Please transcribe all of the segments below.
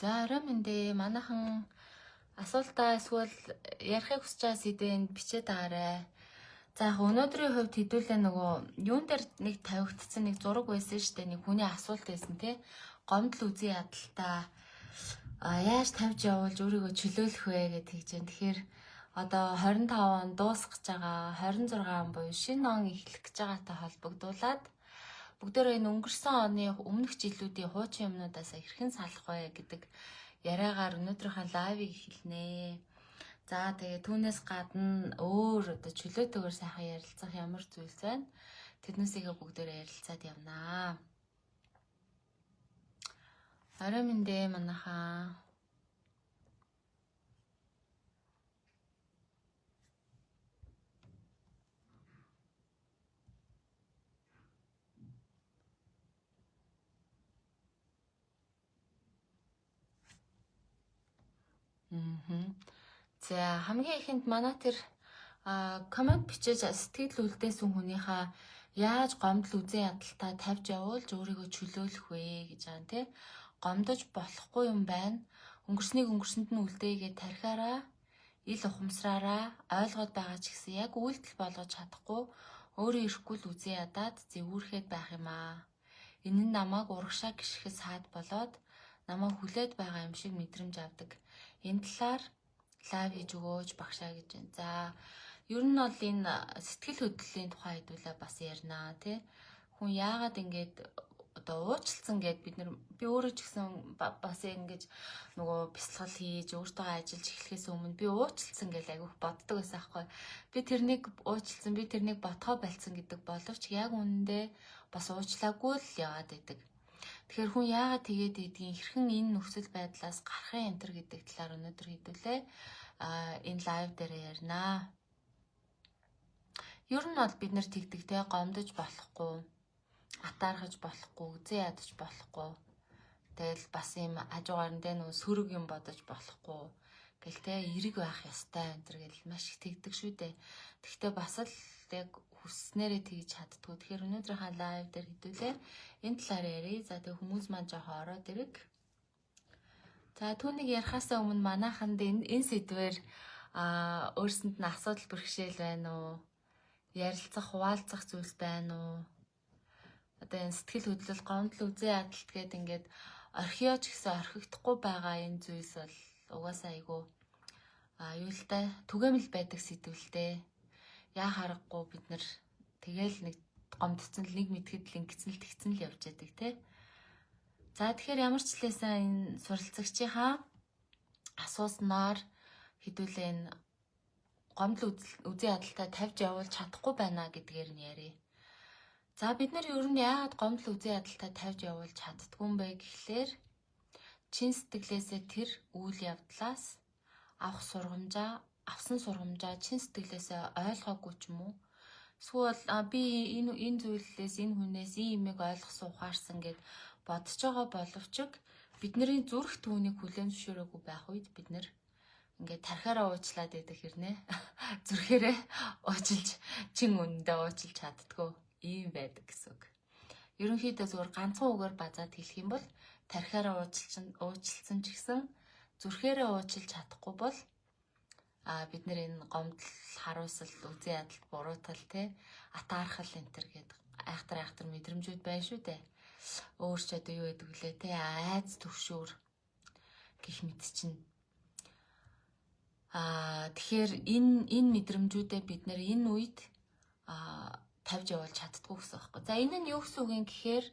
За орой мэндэ манайхан асуултаа эсвэл ярихыг хүсэж байгаа сэдвэнд бичээд байгаарай. За яг өнөөдрийн хувьд хэдүүлээ нөгөө юун дээр нэг тавигдсан нэг зураг байсан шүү дээ. Нэг хүний асуулт байсан тий. Гомдол үзий ядалтаа яаж тавьж явуулж өөрийгөө чөлөөлөх вэ гэдэг чинь. Тэгэхээр одоо 25 он дуусгаж байгаа, 26 он буюу шинэ он эхлэх гэж байгаатай холбогдуулаад бүгдээрээ энэ өнгөрсөн оны өмнөх жилүүдийн хуучин юмнуудаас хэрхэн салах вэ гэдэг яриагаар өнөөдрийнхөө лайвыг эхэлнэ. За тэгээ түүнээс гадна өөр одоо чөлөөтэйгээр сайхан ярилцах ямар зүйлс байна? Тэднээсээ бүгдээрээ ярилцаад явнаа. Орой мэндэ манайхаа. За хамгийн ихэнд манай тэр комент бичиж сэтгэл үлдээсэн хүнийхээ яаж гомдол үзэн ядалтаа тавьж явуулж өөрийгөө чөлөөлөх вэ гэж байгаа тий. Гомдож болохгүй юм байна. Өнгөрснийг өнгөрсөнд нь үлдээгээд тархиараа, ил ухамсараараа ойлгоод байгаа ч гэсэн яг үйлдэл болгож чадахгүй өөрөө ирэхгүй л үзэн ядаад зэвүүрхэд байх юм аа. Энэ нь намайг урагшаа гიშгэс саад болоод намайг хүлээд байгаа юм шиг мэдрэмж авдаг. Энэ талаар лайв хийж өгөөж багшаа гэж байна. За ер нь бол энэ сэтгэл хөдлөлийн тухай хэдүүлээ бас ярина тий. Хүн яагаад ингэж одоо уучлалцсан гэд би өөрөө ч гэсэн бас ингэж нөгөө бясалгал хийж өөртөө ажиллаж эхлэхээс өмнө би уучлалцсан гэж айгүйх боддог байсан аахгүй. Би тэрнийг уучлалцсан, би тэрнийг ботхоо байлцсан гэдэг боловч яг үнэндээ бас уучлаагүй л яваад байдаг. Тэгэхээр хүн яагаад тэгээд идгийг хэрхэн энэ нөхцөл байдлаас гарахын энтер гэдэг талаар өнөөдөр хэдүүлээ энэ лайв дээр ярина. Ер нь бол бид нар тэгдэг те гомдож болохгүй, атаархаж болохгүй, үзээ ядаж болохгүй. Тэгэл бас юм хажуугаар нь те нөө сөрөг юм бодож болохгүй. Гэл те эрэг байх ёстой энтер гэл маш их тэгдэг шүү дээ. Тэгтээ бас л яг хүснээрээ тэгж чаддгүй. Тэгэхээр өнөөдрийнхээ лайв дээр хэдүүлээ энэ талаар ярий. За тэг хүмүүс маань жоохон ороод ирэг. За түүнийг ярихаасаа өмнө манайханд энэ сэдвээр өөрсөнд нь асуудал бэрхшээл байна уу? Ярилцах, хуваалцах зүйлс байна уу? Одоо энэ сэтгэл хөдлөл, гомдол үзээ ядалт гэдэг ингээд орхиоч гэсэн орхигдохгүй байгаа энэ зүйлс бол угаасаа айгүй юу л да түгээмэл байдаг сэдвэлтэй. Яа харахгүй бид нар тэгэл нэг гомдцсон л нэг мэдхэд л ингэсэн л тэгсэн л явж яадаг тий. За тэгэхээр ямар ч лээсэн энэ суралцагчийнхаа асууснаар хэдүүлээ энэ гомдол үзэн ядалтаа тавьж явуулж чадахгүй байна гэдгээр нь ярив. За бид нар ер нь яагаад гомдол үзэн ядалтаа тавьж явуулж чаддгүй юм бэ гэхлээр чин сэтгэлээсээ тэр үйл явдлаас авсан сургамжаа чин сэтгэлээсээ ойлгоогүй ч юм уу? Эсвэл би энэ зүйлээс энэ хүнээс ийм юмыг ойлгосон ухаарсан гэд бодож байгаа боловч бидний зүрх түүнийг хүлээн зөвшөөрөөгүй байх үед бид нэр ингээд тархиараа уучлаад байдаг хэрнээ. Зүрхээрээ уучлж чин үнэндээ уучлж чаддгүй ийм байдаг гэсэн үг. Ерөнхийдөө зөвхөн ганцхан үгээр базаад хэлэх юм бол тархиараа уучлсан ч гэсэн зүрхээрээ уучлж чадахгүй бол бид нэр энэ гомдол, харуулсал, үзэн ядалт, буруутал те атаархал энтер гэдэг айхтар мэдрэмжүүд байна шүү дээ. Өөр ч одоо юу гэдэг вүлээ те айц төвшөөр гэх мэт чинь. Тэгэхээр энэ мэдрэмжүүдээ бид нэр энэ үед тавьж явуулж чаддгүй гэсэн байхгүй. За энэ нь юу гэсэн үг юм гэхээр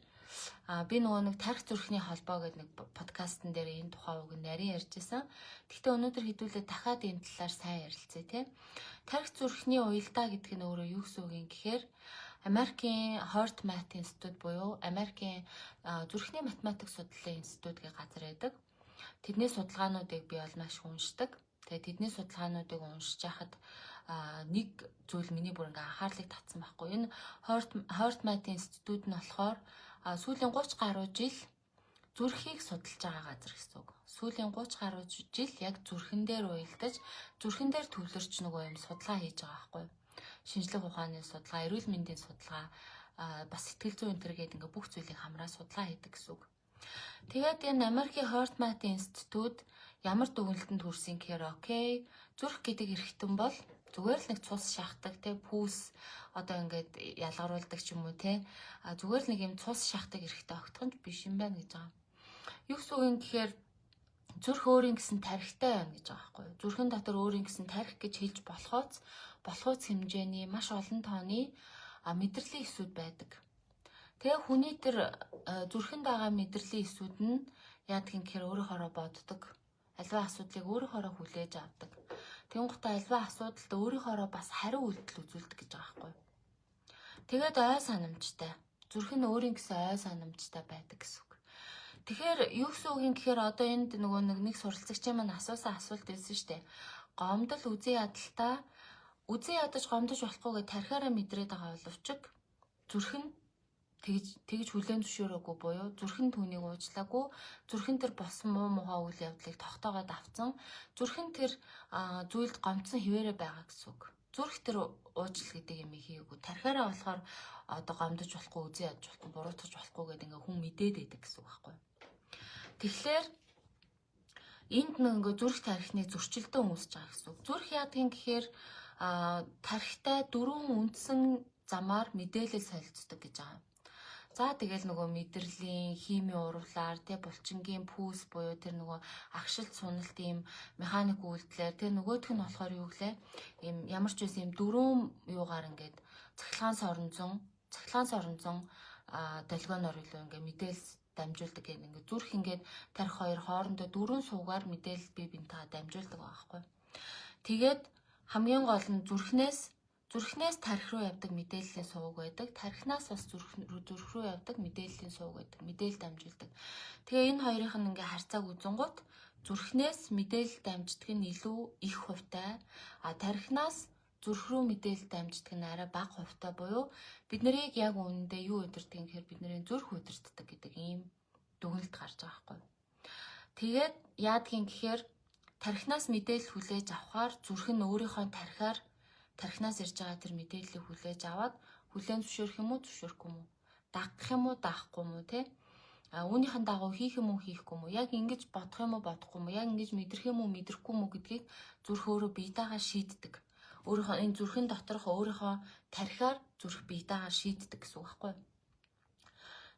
би нөгөө нэг тарих зүрхний холбоо гэдэг нэг подкастн дээр энэ тухай үг нарийн ярьжсэн. Гэхдээ өнөөдөр хэдүүлээ дахиад энэ талаар сайн ярилцъя тий. Тарих зүрхний уялдаа гэдэг нь өөрөө юу гэсэн үг юм гэхээр Америкийн Хортмат институт буюу Америкийн зүрхний математик судлалын институт гэх газар байдаг. Тэдний судалгаануудыг би бол маш уншдаг. Тэгээ тэдний судалгаануудыг уншиж хахад нэг зүйл миний бүр ингээ анхаарлыг татсан байхгүй. Энэ Хортмат институт нь болохоор сүүлийн 30 гаруй жил зүрхийг судалж байгаа газар гэсэн үг. Сүүлийн 30 гаруй жил яг зүрхэн дээр уялдаж, зүрхэн дээр төвлөрч нөгөө юм судалгаа хийж байгаа байхгүй. Шинжлэх ухааны судалгаа, эрүүл мэндийн судалгаа, бас сэтгэл зүйн энтер гэдэг ингээ бүх зүйлийг хамраа судалгаа хийдэг гэсэн үг. Тэгээд энэ Америкийн Heart-Math Institute ямар дүгнэлтэнд хүрсэн гэхээр окей, зүрх гэдэг эрхтэн бол зүгээр л нэг цус шахдаг те пүүс одоо ингээд ялгаруулдаг ч юм уу те зүгээр л нэг юм цус шахдаг эрхтэй огтхон биш юм байна гэж байгаа. Юу гэсэн үг юм гэхээр зүрх өөрийн гэсэн тарихтай байна гэж байгаа байхгүй юу. Зүрхэн дотор өөрийн гэсэн тарих гэж хэлж болохоос хэмжээний маш олон тооны мэдрэлийн эсүүд байдаг. Тэгээ хүний тэр зүрхэнд байгаа мэдрэлийн эсүүд нь яадаг юм гэхээр өөрөөхөө боддог. Альва асуудлыг өөрөөхөө хүлээж авдаг. Тэнгуүтээ альва асуудалд өөрөөхөө бас хариу үйлдэл үзүүлдэг гэж байгаа байхгүй юу. Тэгээд ой санамжтай. Зүрх нь өөрийн гэсэн ой санамжтай байдаг гэсэн үг. Тэгэхээр юу гэсэн үг юм гэхээр одоо энд нөгөө нэг суралцагчийн маань асуусан асуулт байсан шүү дээ. Гомдол үзий ядалтаа үзий ядаж гомдож болохгүй гэж тархиараа мэдрээд байгаа боловч зүрх нь тэгж хүлээн зөвшөөрөөгүй буюу зүрхэн түүнийг уучлаагүй, зүрхэн тэр болсон муу муухай үйл явдлыг тогтоогоод авцсан, зүрхэн тэр зүйлд гомдсон хിവэрэ байгаа гэсэн үг. Зүрх тэр уучлал гэдэг юм хийгээгүй. Тархиараа болохоор одоо гомдож болохгүй, үзий ядаж болохгүй, буруутгаж болохгүй гэдэг ингээ хүн мэдээд байдаг гэсэн үг байхгүй. Тэгэхээр энд нэг зүрх тархины зөрчилдөө үүсэж байгаа гэсэн үг. Зүрх яадаг юм гэхээр тархитай дөрвөн үндсэн замаар мэдээлэл солилцдог гэж байгаа. За тэгэл нөгөө мэдрэлийн химийн урвалаар булчингийн пүүс буюу тэр нөгөө агшилт суналт ийм механик үйлдэлээр тэр нөгөөх нь болохоор юу гэлээ ийм ямар ч байсан ийм дөрвөн юугаар ингээд цахилгаан соронзон долгионоор илүү ингээд мэдээлэл дамжуулдаг гэх ингээд зүрх ингээд тарих хоёр хоорондоо дөрвөн суугаар мэдээлэл бие биентэйгээ дамжуулдаг байгаа байхгүй. Тэгээд хамгийн гол нь зүрхнээс тархи руу явдаг мэдээллийн сувг байдаг. Тархинаас бас зүрх руу явдаг мэдээллийн сувг байдаг. Мэдээлэл дамжуулдаг. Тэгээ энэ хоёрын нь ингээ харьцааг үзэнгүүт зүрхнээс мэдээлэл дамждаг нь илүү их хувьтай. Тархинаас зүрх рүү мэдээлэл дамждаг нь арай бага хувьтай буюу бид нарыг яг үнэндээ юу удирддаг юм гэхээр бидний зүрх удирддаг гэдэг ийм дүгнэлт гарч байгаа байхгүй. Тэгээд яадаг юм гэхээр тархинаас мэдээлэл хүлээж авахаар зүрх нь өөрийнхөө тархинаас ирж байгаа тэр мэдээллийг хүлээж аваад хүлээн зөвшөөрөх юм уу зөвшөөрөхгүй юм уу? Дагах юм уу даахгүй юм уу те? Үүнийхэн дагуу хийх юм уу хийхгүй юм уу? Яг ингэж бодох юм уу бодохгүй юм уу? Яг ингэж мэдрэх юм уу мэдрэхгүй юм уу гэдгийг зүрх өөрөө биетэйгээ шийддэг. Өөрийнхөө энэ зүрхэн доторх өөрийнхөө тархиар зүрх биетэйгээ шийддэг гэсэн үг байхгүй юу?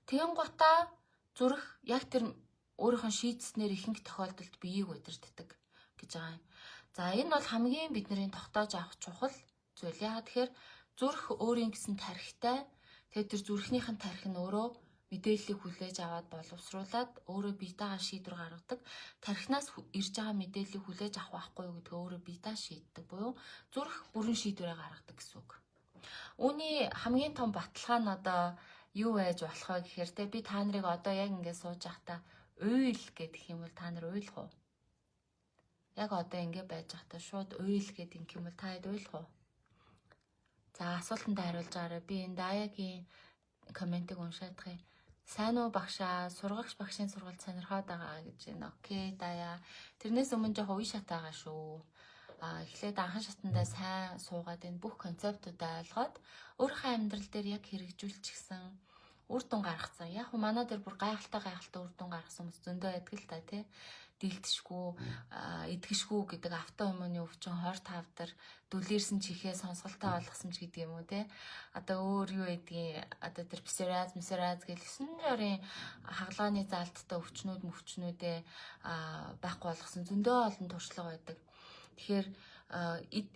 Тэгэн гутаа зүрх яг тэр өөрийнхөө шийдснээр ихэнх тохиолдолд биеийг удирддаг гэж байгаа юм. За энэ бол хамгийн бидний тогтоож авах чухал зүйл. Яагаад тэгэхээр зүрх өөрийн гэсэн тархитай. Тэгээд тэр зүрхнийхэн тархи нь өөрөө мэдээллийг хүлээж аваад боловсруулад өөрөө биетэйгээ шийдвэр гаргадаг. Тархинаас ирж байгаа мэдээллийг хүлээж авах байхгүй юу гэдгээ өөрөө биетэй шийддэг буюу зүрх бүрэн шийдвэрээ гаргадаг гэсэн үг. Үүний хамгийн том баталгаа нь одоо юу байж болох вэ гэхээр те би та нарыг одоо яг ингэ сууж байхдаа уйл гэдэг юм бол та нар уйлах уу? Яг одоо ингэ байж байхдаа шууд уйл гэдэг юм бол та хэд уйлах уу? За асуултанд хариулж байгаарай. Би энэ Даягийн комментиг уншаадах юм. Сайн уу багшаа? Сургагч багшийн сургалт сонирхоод байгаа гэж байна. Окей Дая. Тэрнээс өмнө жоохон үе шат байгаа шүү. Эхлээд анхан шатандаа сайн суугаад энэ бүх концептуудаа ойлгоод өөрийнхөө амьдрал дээр яг хэрэгжүүлчихсэн үр дүн гаргацсан. Яг манай дээр бүр гайхалтай үр дүн гаргасан хүмүүс зөндөө байдаг л та тий. Дилдэшгүй, эдгэшгүй гэдэг автоиммуны өвчин, хор тавдар, дүлээрсэн чихээ сонсголтой болгосон ч гэдэг юм уу те. Одоо өөр юу гэдгийг одоо тэр псориаз гэл 9 жорын хагалгааны заалттай өвчнүүдээ байхгүй болгосон зөндөө олон туршлага байдаг. Тэгэхээр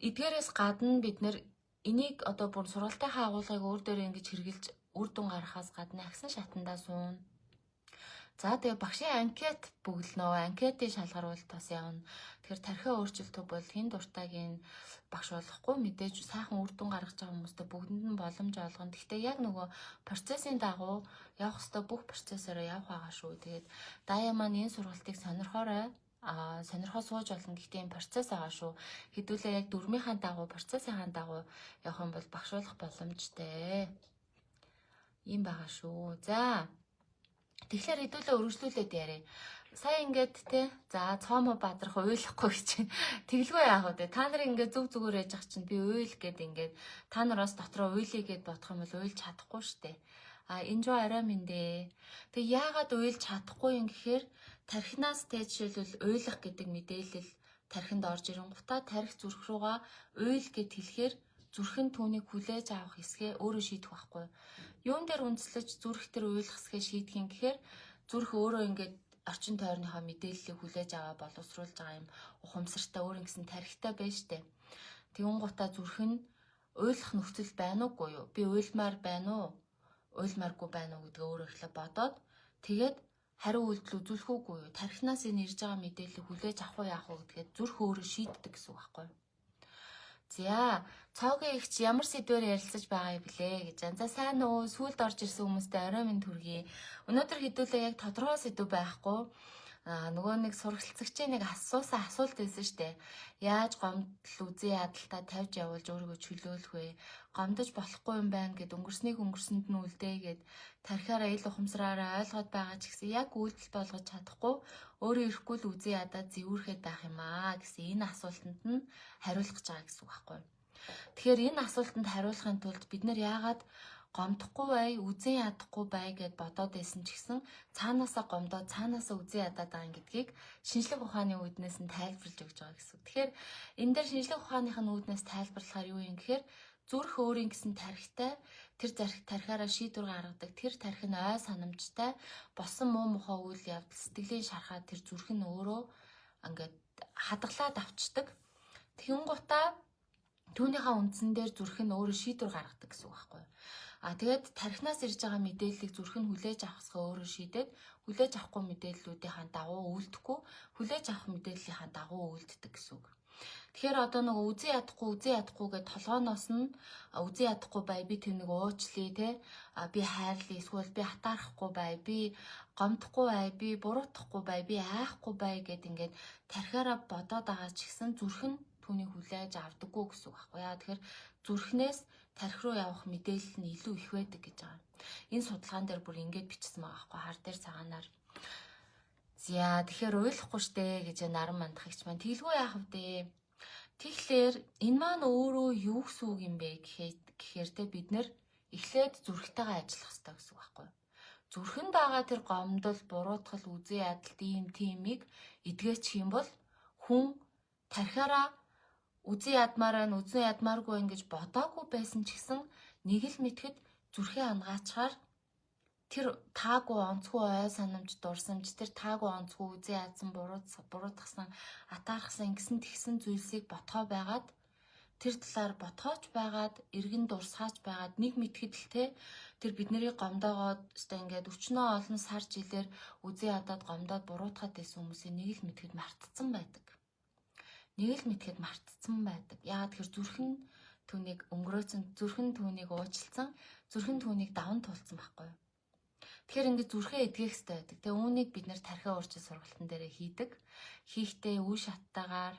эдгээрээс гадна бид нэр энийг одоо бүр сургалтынхаа агуулгыг өөр дээр ингэж хэрэгжилж үр дүн гаргахаас гадна агсан шатандаа суун. За тэгээ багшийн анкет бүгэлнөө анкетын шалгаруулалт бас явна. Тэгэхээр тархиа өөрчлөлтөө бол хин дуртайгийн багш болохгүй мэдээж сайхан үр дүн гаргаж байгаа хүмүүстээ бүгдэнд нь боломж олгоно. Гэхдээ яг нөгөө процессын дагуу явах ёстой бүх процессороо явах байгаа шүү. Тэгээд Дая маань энэ сургалтыг сонирхоорой. Сонирхоо сууж болно. Гэхдээ энэ процесс байгаа шүү. Хэдүүлээ яг дөрмийнхаа дагуу процессын дагуу явах юм бол багш болох боломжтой. Ийм байгаа шүү. За тэгэхээр хэдүүлээ өргөжлүүлээд яриа. Сая ингээд те за цоомо бадрах уйлахгүй гэж тэглгүй яах вэ? Та нар ингээд зүгээр яж ах чинь би уйл гэд ингээд та нараас дотроо уйлъя гэд бодох юм бол уйлж чадахгүй штэ. Энэ жоо арай мэндэ. Тэг яагаад уйлж чадахгүй юм гэхээр тархинаас тэ жишээлбэл уйлах гэдэг мэдээлэл тархинд орж ирэнгуутаа тархи зүрх руугаа уйл гэд хэлэхээр зүрх нь түүнийг хүлээж авах хэсгээ өөрөө шийдэх байхгүй. Юун дээр үндэслэж зүрх төр уйлах хэсгээ шийдэх юм гэхээр зүрх өөрөө ингээд орчин тойрныхоо мэдээллийг хүлээж аваа боловсруулж байгаа юм ухамсартай өөр ингэсэн тархитай байж штэ. Тэгүнгуутаа зүрх нь уйлах нөхцөл байна уугүй юу? Би уйлмаар байна уу? Уйлмааргүй байна уу гэдгээ өөрөө ихлэ бодоод тэгээд хариу үйлдэл үзүүлэх үгүй юу? Тархинаас энэ ирж байгаа мэдээллийг хүлээж авах уу яах вэ гэдгээд зүрх өөрөө шийддэг гэсэн үг байхгүй юу? За, цоогийн ихч ямар сэдвээр ярилцаж байгаа юм блэ гэж. За сайн уу? Сүүлд орж ирсэн хүмүүстээ орой минь төргий. Өнөөдөр хэдүүлээ яг тодорхой сэдв байхгүй. Нөгөө нэг сургалтлагчийн нэг асуусан асуулт байсан штэ. Яаж гомдол үзий ядалтаа тавьж явуулж өөрийгөө чөлөөлөх вэ? Гомдож болохгүй юм байна гэд өнгөрснийг өнгөрсөнд нь үлдээ гэд тархиараа ил ухамсараараа ойлгоод байгаа ч гэсэн яг үйлдэл болгож чадахгүй өөрөө ирэхгүй л үзий ядаад зэвүүрхэд байх юм аа гэсэн энэ асуултанд нь хариулах гэж байгаа гэсэн үг байхгүй. Тэгэхээр энэ асуултанд хариулахын тулд бид нэр яагаад гомдохгүй бай, үзэн ядахгүй бай гэд бодоод байсан ч гэсэн цаанаасаа гомдоод цаанаасаа үзэн ядаад байгаа гэдгийг шинжлэх ухааны үүднээс нь тайлбарлаж өгч байгаа гэсэн. Тэгэхээр энэ дээр шинжлэх ухааных нь үүднээс тайлбарлахаар юу юм гэхээр зүрх өөрийн гэсэн тархитай тэр тархиараа шийдвэр гаргадаг тэр тархи нь ой санамжтай босон муу мухай үйл явдал сэтгэлийн шархаад тэр зүрх нь өөрөө ингээд хадгалаад авчдаг. Тэгэнгუутаа түүнийхээ үндсэн дээр зүрх нь өөрөө шийдвэр гаргадаг гэсэн үг байхгүй юу? Тэгээд тархинаас ирж байгаа мэдээллийг зүрх нь хүлээж авахсаа өөрөө шийдээд хүлээж авахгүй мэдээллүүдийн дагуу үйлдэхгүй хүлээж авах мэдээллийнхаа дагуу үйлддэг гэсэн үг. Тэгэхээр одоо нөгөө үзэн ядахгүй гэд толгооноос нь үзэн ядахгүй бай би түүнийг уучлаа те би хайрлаа эсвэл би хатаарахгүй бай би гомдохгүй бай би буруутгахгүй бай би айхгүй бай гэд ингээд тархиараа бодоод байгаа ч гэсэн зүрх нь түүнийг хүлээж авдаггүй гэсэн үг байхгүй яа. Тэгэхээр зүрхнээс тархи руу явах мэдээлэл нь илүү их байдаг гэж байгаа. Энэ судалгаан дээр бүр ингээд бичсэн байгаа байхгүй хар дээр цагаанаар. За тэгэхээр ойлгохгүй штэ гэж наран мандахч маань тэлгүй яах вэ? Тэгэхээр энэ маань өөрөө юу гэсэн үг юм бэ гэхээр те бид нэр эхлээд зүрхтэйгээ ажиллах хэрэгтэй гэсэн үг байхгүй юу? Зүрхэнд байгаа тэр гомдол, буруутгал, үзэн ядалт ийм тиймийг эдгээчих юм бол хүн тархиараа үзэн ядмааргүй байна гэж бодоогүй байсан ч гэсэн нэг л мэтгэд зүрхээ ангаачаар тэр таагүй онцгүй ой санамж дурсамж тэр таагүй онцгүй үзэн ядсан буруутгасан атаархсан ингэсэн тэгсэн зүйлсийг ботхоо байгаад тэр талаар ботхооч байгаад эргэн дурсгаач байгаад нэг мэтгэд л те тэр бидний гомдоогоод өстой ингээд өчнөө олон сар жилээр үзэн ядаад гомдоод буруутгаад байсан хүмүүсийн нэг л мэтгэд мартцсан байдаг. Яагаад тэгэхээр зүрхэн түүнийг өнгөрөөцөн, зүрхэн түүнийг уучлсан, зүрхэн түүнийг даван туулсан байхгүй юу? Тэгэхээр ингээд зүрхээ эдгэх хэрэгтэй байдаг. Тэгээ үүнийг бид нэр тархиа уурчин сургалтын дээр хийдэг. Хийхдээ үе шаттайгаар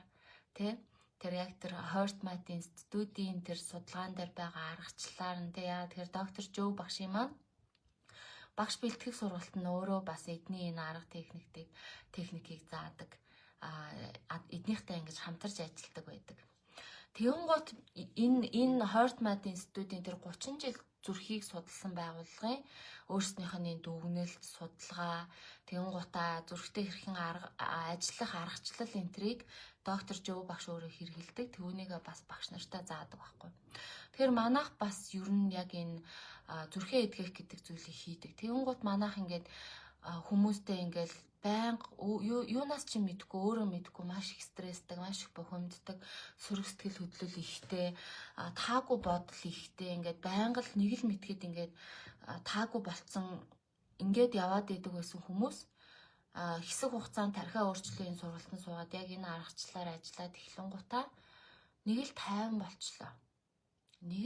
тэр яг тэр Хортмат институтийн тэр судалгаан дээр байгаа аргачлалаар нь яагаад тэгэхээр доктор Жоо багшийн маань багш бэлтгэх сургалт нь өөрөө бас эдний энэ арга техникийг заадаг. Эднийхтэй ингэж хамтарч ажилладаг байдаг. Тэгэнгუთ энэ Хортмат институтийн тэр 30 жил зүрхийг судалсан байгууллагын өөрснийх нь дүгнэлт судалгаа тэгэнгуутаа зүрхтэй хэрхэн ажиллах аргачлал энтрийг доктор Жоо багш өөрөө хэрэгэлдэг. Түүнийг бас багш нартай заадаг байхгүй. Тэгэхээр манайх бас ер нь яг энэ зүрхээ эдгэх гэдэг зүйлийг хийдэг. Тэгэнгуут манайх ингээд хүмүүстэй ингээл байнга юунаас ч мэдгүй өөрөө мэдгүй маш их стресстэй, маш их бухимддаг, сөрөг сэтгэл хөдлөл ихтэй, таагүй бодол ихтэй ингээд байнга л нэг л мэдгээд ингээд таагүй болцсон ингээд яваад идэг байсан хүмүүс хэсэг хугацаанд тархиа өөрчлөлийн сургалтанд суугаад яг энэ аргачлалаар ажиллаад эхлэнгуутаа нэг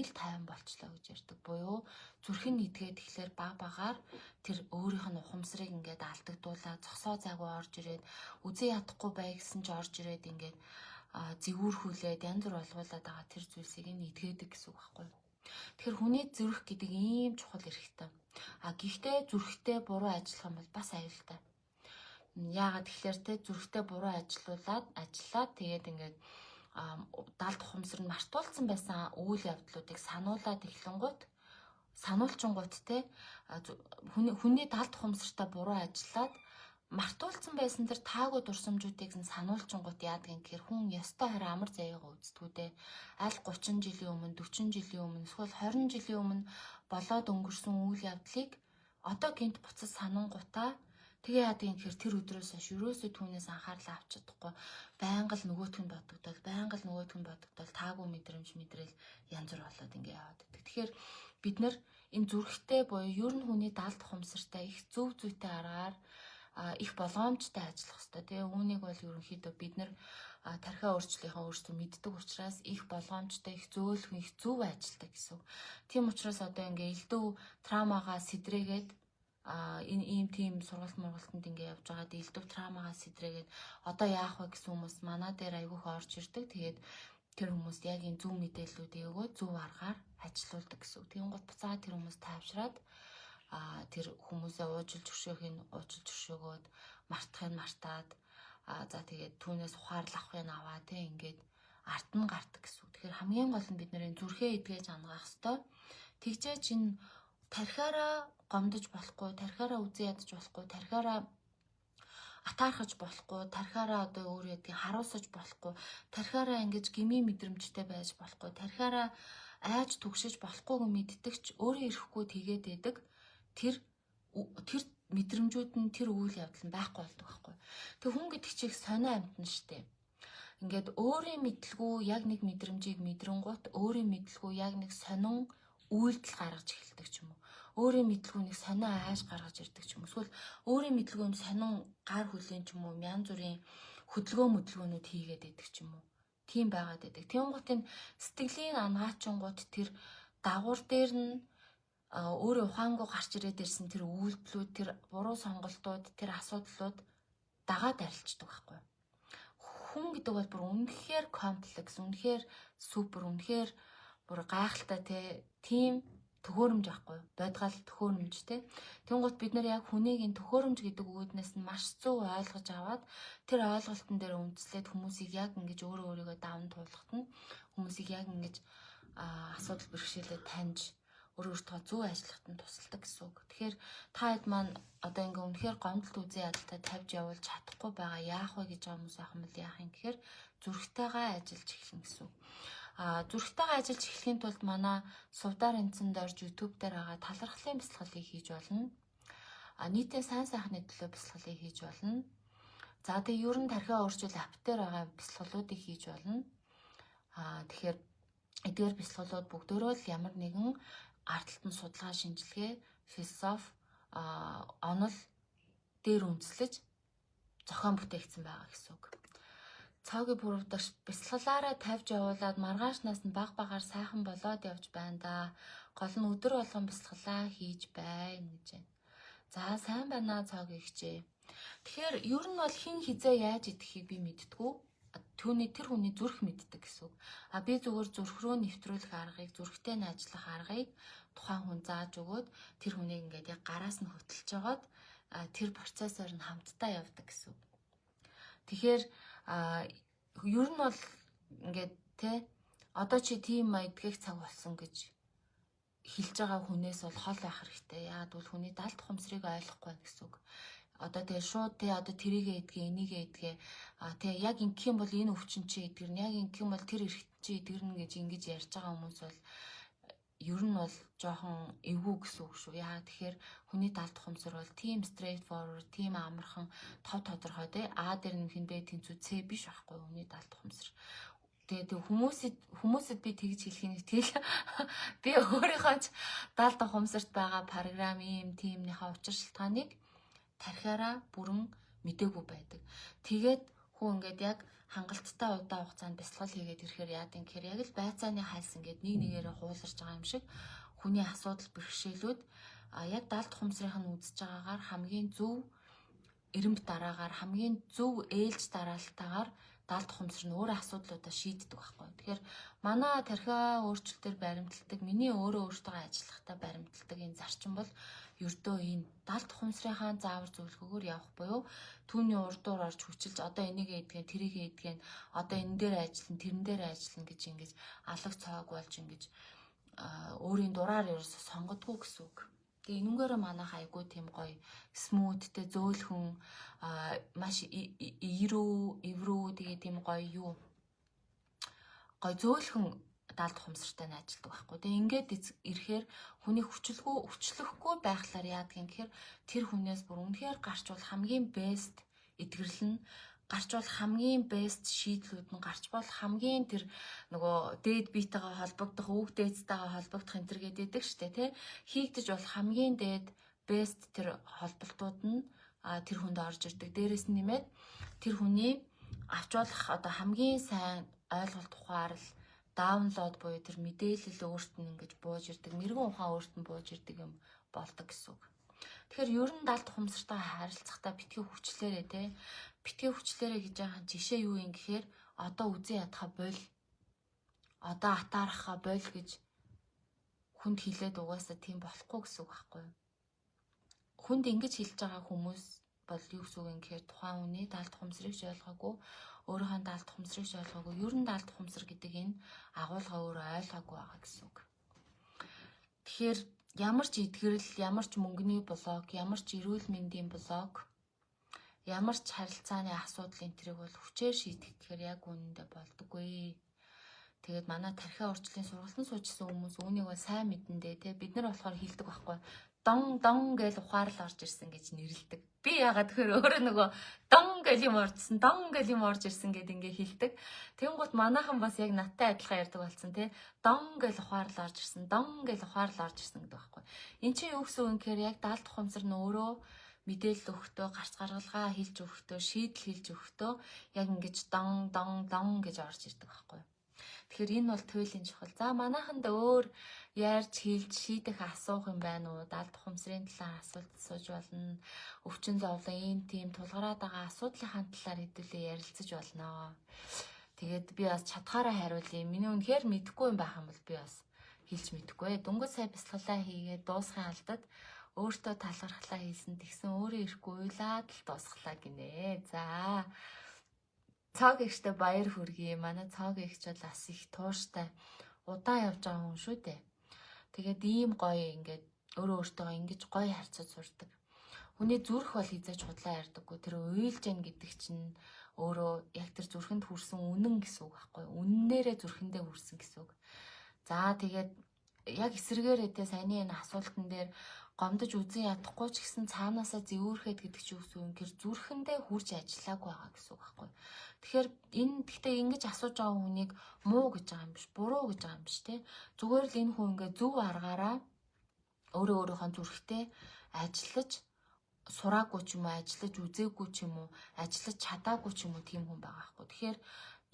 л тайван болчлоо гэж ярьдаг. Буюу зүрхэн эдгээд тэгэхээр баг багаар тэр өөрийнх нь ухамсарыг ингээд алдагдуулаад зогсоо зайгүй орж ирээд үзэн ядахгүй бай гэсэн ч орж ирээд ингээд зэвүүрхүүлээд янз бүр олгуулад байгаа тэр зүйлсийг нь эдгээдэг гэсэн үг байхгүй юу? Тэгэхээр хүний зүрх гэдэг ийм чухал эрхтэй. Гэхдээ зүрхтэй буруу ажиллах юм бол бас аюултай. Яагаад тэгэхээр зүрхтэй буруу ажиллаад тэгээд ингээд далд ухамсар нь мартуулсан байсан үйл явдлуудыг сануулад эхлэнгуут сануулчингууд те хүний далд ухамсартай буруу ажиллаад мартуулсан байсан тэр таагүй дурсамжуудыг нь сануулчингууд яадаг юм гэхээр хүн ёстой хараа амар заяага үздэггүй дээ. Аль 30 жилийн өмнө, 40 жилийн өмнө, эсвэл 20 жилийн өмнө болоод өнгөрсөн үйл явдлыг одоо гинт буцаж санангуудаа тэгээ яадаг юм гэхээр тэр өдрөөс хойш ерөөсөө түүнээс анхаарал авч чадахгүй байнга л нөгөөтг нь бодогдол таагүй мэдрэмж мэдрэл янз бүр болоод ингээ яваад байдаг. Тэгэхээр бид нар энэ зүрхтэй буюу ер нь хүний далд ухамсартай их зөв зүйтэй аргаар их болгоомжтой ажиллах хэрэгтэй. Тэгээ үүнийг бол ерөнхийдөө бид нар тархиа өөрчлөлийнхаа өөрсдөө мэддэг учраас их болгоомжтой, их зөөлхөн, их зөв ажилдаг гэсэн. Тийм учраас одоо ингээ элдв траумагаа сэдрээгээд энэ ийм тийм сургалт ингээ явж байгаа. Элдв траумагаа сэдрээгээд одоо яах вэ гэсэн хүмүүс манай дээр айгүйх орж ирдэг. Тэгээд тэр хүмүүс яг энэ зөв мэдээллүүдийг өгөө зөв аргаар ажилуулдаг гэсэн. Тэгэнгუთ буцаад тэр хүмүүс тайвшраад тэр хүмүүсээ уужилж өршөөгөөд мартахыг мартаад за тэгээд түүнээс ухаарлах авахыг аваа те ингээд арт нь гардаг гэсэн. Тэгэхээр хамгийн гол нь бид нарын зүрхээ эдгэж ангах хэвээр. Тэгжээ чинь тархиараа гомдож болохгүй, тархиараа үзэн ядаж болохгүй, тархиараа атаархаж болохгүй, тархиараа одоо өөрөө ядгийг харуулсаж болохгүй, тархиараа ингэж гмийн мэдрэмжтэй байж болохгүй, тархиараа айж түгшиж болохгүйг мэддэгч өөрөө ирэхгүй тэгээд байдаг. Тэр мэдрэмжүүд нь тэр үйл явдал нь байхгүй болдог байхгүй. Тэг хүн гэдэг чинь сонио амьтан штэ. Ингээд өөрийн мэдлгүй яг нэг мэдрэмжийг мэдрэнгуут өөрийн мэдлгүй яг нэг сонин үйлдэл гаргаж эхэлдэг ч юм уу. Өөрийн мэдлгүй нэг сонио айж гаргаж ирдэг ч юм уу. Эсвэл өөрийн мэдлгүй сонин гар хүлийн ч юм уу янз бүрийн хөдөлгөөнүүд хийгээд байдаг ч юм уу. Тийм байгаад байдаг. Тэнгуут энэ сэтгэлийн ангаачингууд тэр дагуур дээр нь өөрөө ухаангүй гарч ирээд ирсэн тэр үйлдэлүүд, тэр буруу сонголтууд, тэр асуудлууд дагаад арилждаг байхгүй. Хүн гэдэг бол бүр үнэхээр комплекс, үнэхээр супер, үнэхээр бүр гайхалтай тийм төхөөрөмж байхгүй. Бодгал төхөөрөмж те. Тэнгуут бид нар яг хүнийг энэ төхөөрөмж гэдэг үгнээс нь маш зөв ойлгож аваад тэр ойлголтын дээр үндэслээд хүмүүсийг яг ингэж өөрийгөө даван туулахад нь хүмүүсийг яг ингэж асуудал бэрхшээлээ таньж өөртөө зөв ажиллахад нь тусалдаг гэсэн үг. Тэгэхээр та хэд маань одоо ингээ үнэхээр гомдолт үзэн ядалтай тавьж явуулж чадахгүй байгаа яах вэ гэж байгаа хүмүүс ахын бол яах юм гэхээр зүрхтэйгээ ажиллаж эхлэн гэсэн үг. Зүрхтэйгээ ажиллаж эхлэхийн тулд манай Сувдаар энцэнд орж YouTube дээр байгаа талархлын бясалгалыг хийж болно. Нийтийн сайн сайхны төлөө бясалгалыг хийж болно. За тэгээ ер нь тархиа өөрчил апп дээр байгаа бясалгалуудыг хийж болно. Тэгэхээр эдгээр бясалгалууд бүгдөө л ямар нэгэн ардталтан судалгаа шинжилгээ, философи, онол дээр үндэслэж зохион бүтээгдсэн байгаа гэсэн үг. Цаагийн бүрдэгч бясалгалаараа тавьж явуулаад маргаашнаас нь баг багаар сайхан болоод явж байна да. Гол нь өдөр болгон бясалгалаа хийж байна гэж байна. За сайн байна цаагийн хичээ. Тэгэхээр ер нь бол хин хизээ яаж идэхийг би мэдтгүү. Тэр хүний зүрх мэддэг гэсэн үг. Би зүгээр зүрх рүү нэвтрүүлэх аргыг, зүрхтэй нь ажиллах аргыг тухайн хүн зааж өгөөд тэр хүнийг ингээд яг гараас нь хөтлж жагаад тэр процессор нь хамтдаа явдаг гэсэн үг. Тэгэхээр ер нь бол ингээд одоо чи тийм эдгэх цаг болсон гэж хэлж байгаа хүнээс бол хол байх хэрэгтэй. Яагаад гэвэл хүний далд ухамсарыг ойлгохгүй байна гэсэн үг. Одоо тэгээ шууд одоо тэрийгээ эдгээ, энийгээ эдгээ. Тэгээ яг ингэх юм бол энэ өвчин чи эдгэрнэ, яг ингэх юм бол тэр эрхт чи эдгэрнэ гэж ингэж ярьж байгаа хүмүүс бол ер нь бол жоохон эвгүй гэсэн үг шүү. Яагаад тэгэхээр хүний далд ухамсар бол тийм straight forward, тийм амархан, тов тодорхой А дээр нь хинбэ тэнцүү С биш байхгүй хүний далд ухамсар. Тэгээд хүмүүсэд би тэгж хэлхийний тэгэл би өөрийнхөө далд ухамсарт байгаа програм ийм тиймнийхээ учир шалтгааныг тархиараа бүрэн мдээгүй байдаг. Тэгээд хүн ингээд яг хангалттай удаан хугацаанд бясалгал хийгээд ирэхээр яадаг юм гэхээр яг л байцааны хальс ингээд нэг нэгээрээ хууларч байгаа юм шиг хүний асуудал бэрхшээлүүд яг далд ухамсарынх нь үзэж байгаагаар хамгийн зөв эрэмб дараагаар хамгийн зөв ээлж дараалтаагаар далд ухамсар нь өөрөө асуудлуудаа шийддэг байхгүй. Тэгэхээр манай тархиа өөрчлөлтөөр баримталдаг, миний өөртөө ажиллахтаа баримталдаг энэ зарчим бол ердөө энэ далд ухамсарынхаа заавар зөвлөгөөгөөр явах буюу түүний урдуур орж хүчилж одоо энийг эдгэн тэрийг эдгэн одоо энэ дээр ажиллана тэрэн дээр ажиллана гэж ингэж алаг цааг болж ингэж өөрийн дураар ерөөсө сонгодгүй гэсэн үг. Тэгээ энүүгээрээ манайх айгүй тийм гоё смούттэй зөөлхөн маш эврүү тэгээ тийм гоё юу гоё зөөлхөн даалд ухамсартай ажилтдаг байхгүй. Тэгээ ингээд ирэхээр хүний хүчлэхгүй байхлаар яадаг юм гэхээр тэр хүнээс бүр үнэхээр гарч бол хамгийн бест эдгэрлэн гарч бол хамгийн бест шийдлүүд нь гарч бол хамгийн тэр нөгөө дээд биетэйгээ холбогдох, үг дээдтэйгээ холбогдох энэ төр гэдэг штэ тий. Хийгдэж бол хамгийн дээд бест тэр холболтууд нь тэр хүнд орж ирдэг. Дээрээс нь нэмээд тэр хүний авч болох одоо хамгийн сайн ойлголт ухаар л даунлод буюу тэр мэдээлэл өөрт нь ингэж бууж ирдэг, мэрэгэн ухаан өөрт нь бууж ирдэг юм болдог гэсэн үг. Тэгэхээр ер нь даалт ухамсартай харилцахдаа битгий хүчлээрээ те битгий хүчлээрээ гэж байгаа жишээ юу юм гэхээр одоо үзэн ядхаа боль, одоо атаархаа боль гэж хүнд хэлээд угаасаа тийм болохгүй гэсэн үг байхгүй юу? Хүнд ингэж хэлж байгаа хүмүүс бол юу гэсэн үг юм гэхээр тухайн хүний даалт ухамсарыг ч ойлгоогүй, өөрийнхөө даалт ухамсарыг ч ойлгоогүй, ер нь даалт ухамсар гэдэг энэ агуулга өөрөө ойлгоогүй байгаа гэсэн үг. Тэгэхээр ямар ч эдгэрэл, ямар ч мөнгөний блог, ямар ч эрүүл мэндийн блог, ямар ч харилцааны асуудлын тэрийг бол хүчээр шийдэх гэхээр яг үнэндээ болдоггүй. Тэгээд манай тархиа урчлын сургалтанд суужсэн хүмүүс үүнийг бол сайн мэдэндээ те бид нар болохоор хэлдэг байхгүй. Дон гэж ухаарл орж ирсэн гэж нэрлэдэг. Би яагаад тэгэхээр өөрөө нөгөө дон гэж юм оржсэн, дон гэж юм орж ирсэн гэд ингээ хэлдэг. Тэнгуут манайхан бас яг надтай адилхан ярьдаг болсон те. Дон гэж ухаарл орж ирсэн, дон гэж ухаарл орж ирсэн гэдэг байхгүй. Энд чинь юу гэсэн үг гэхээр яг даалт ухамсар нь өөрөө мэдээлэл өгөхдөө, гарц гаргалгаа хэлж өгөхдөө, шийдэл хэлж өгөхдөө яг ингэж дон гэж орж ирдэг байхгүй. Тэгэхээр энэ бол туйлын чухал. За манайханд өөр ярьж хэлж шийдэх асуух юм байна уу? Даалт ухамсарын талаар асуулт асууж болно. Өвчин зовлон ийм тийм тулгараад байгаа асуудлынхаа талаар хэдүүлээ ярилцаж болно. Тэгээд би бас чадхаараа хариулъя. Миний үнэхээр мэдэхгүй юм байх юм бол би бас хэлж мэдэхгүй. Дөнгөж сая бясалгалаа хийгээд дуусгахын алдад өөртөө талархлаа хийсэн тэгсэн өөрөө ирэхгүй уйлаад л дуусглаа гинэ. За цог ихтэй баяр хүргэе. Манай цог ихч бол бас их тууштай удаан явж байгаа хүн шүү дээ. Тэгээд ийм гоё ингээд өөртөө ингэж гоё харьцаж сурдаг. Хүний зүрх бол хизээж худлаа ярьдаггүй. Тэр уйлж ян гэдэг чинь өөрөө яг тэр зүрхэнд хүрсэн үнэн гэсэн үг байхгүй. Үннээрээ зүрхэндээ хүрсэн гэсэн үг. За тэгээд яг эсэргээрээ тэ саяны энэ асуултан дээр гомдож үзэн ядахгүй ч гэсэн цаанаасаа зэвүүрхэд гэдэг чинь юу гэсэн юм гэр зүрхэндээ хүрч ажиллаагүй байгаа гэсэн үг байхгүй. Тэгэхээр энэ гэхдээ ингэж асууж байгаа хүнийг муу гэж байгаа юм биш, буруу гэж байгаа юм биш те. Зүгээр л энэ хүн ингээ зөв аргаараа өөрийнхөө зүрхтэй ажиллаж сураагүй ч юм уу, ажиллаж үзээгүй ч юм уу, ажиллаж чадаагүй ч юм уу тийм хүн байгаа байхгүй. Тэгэхээр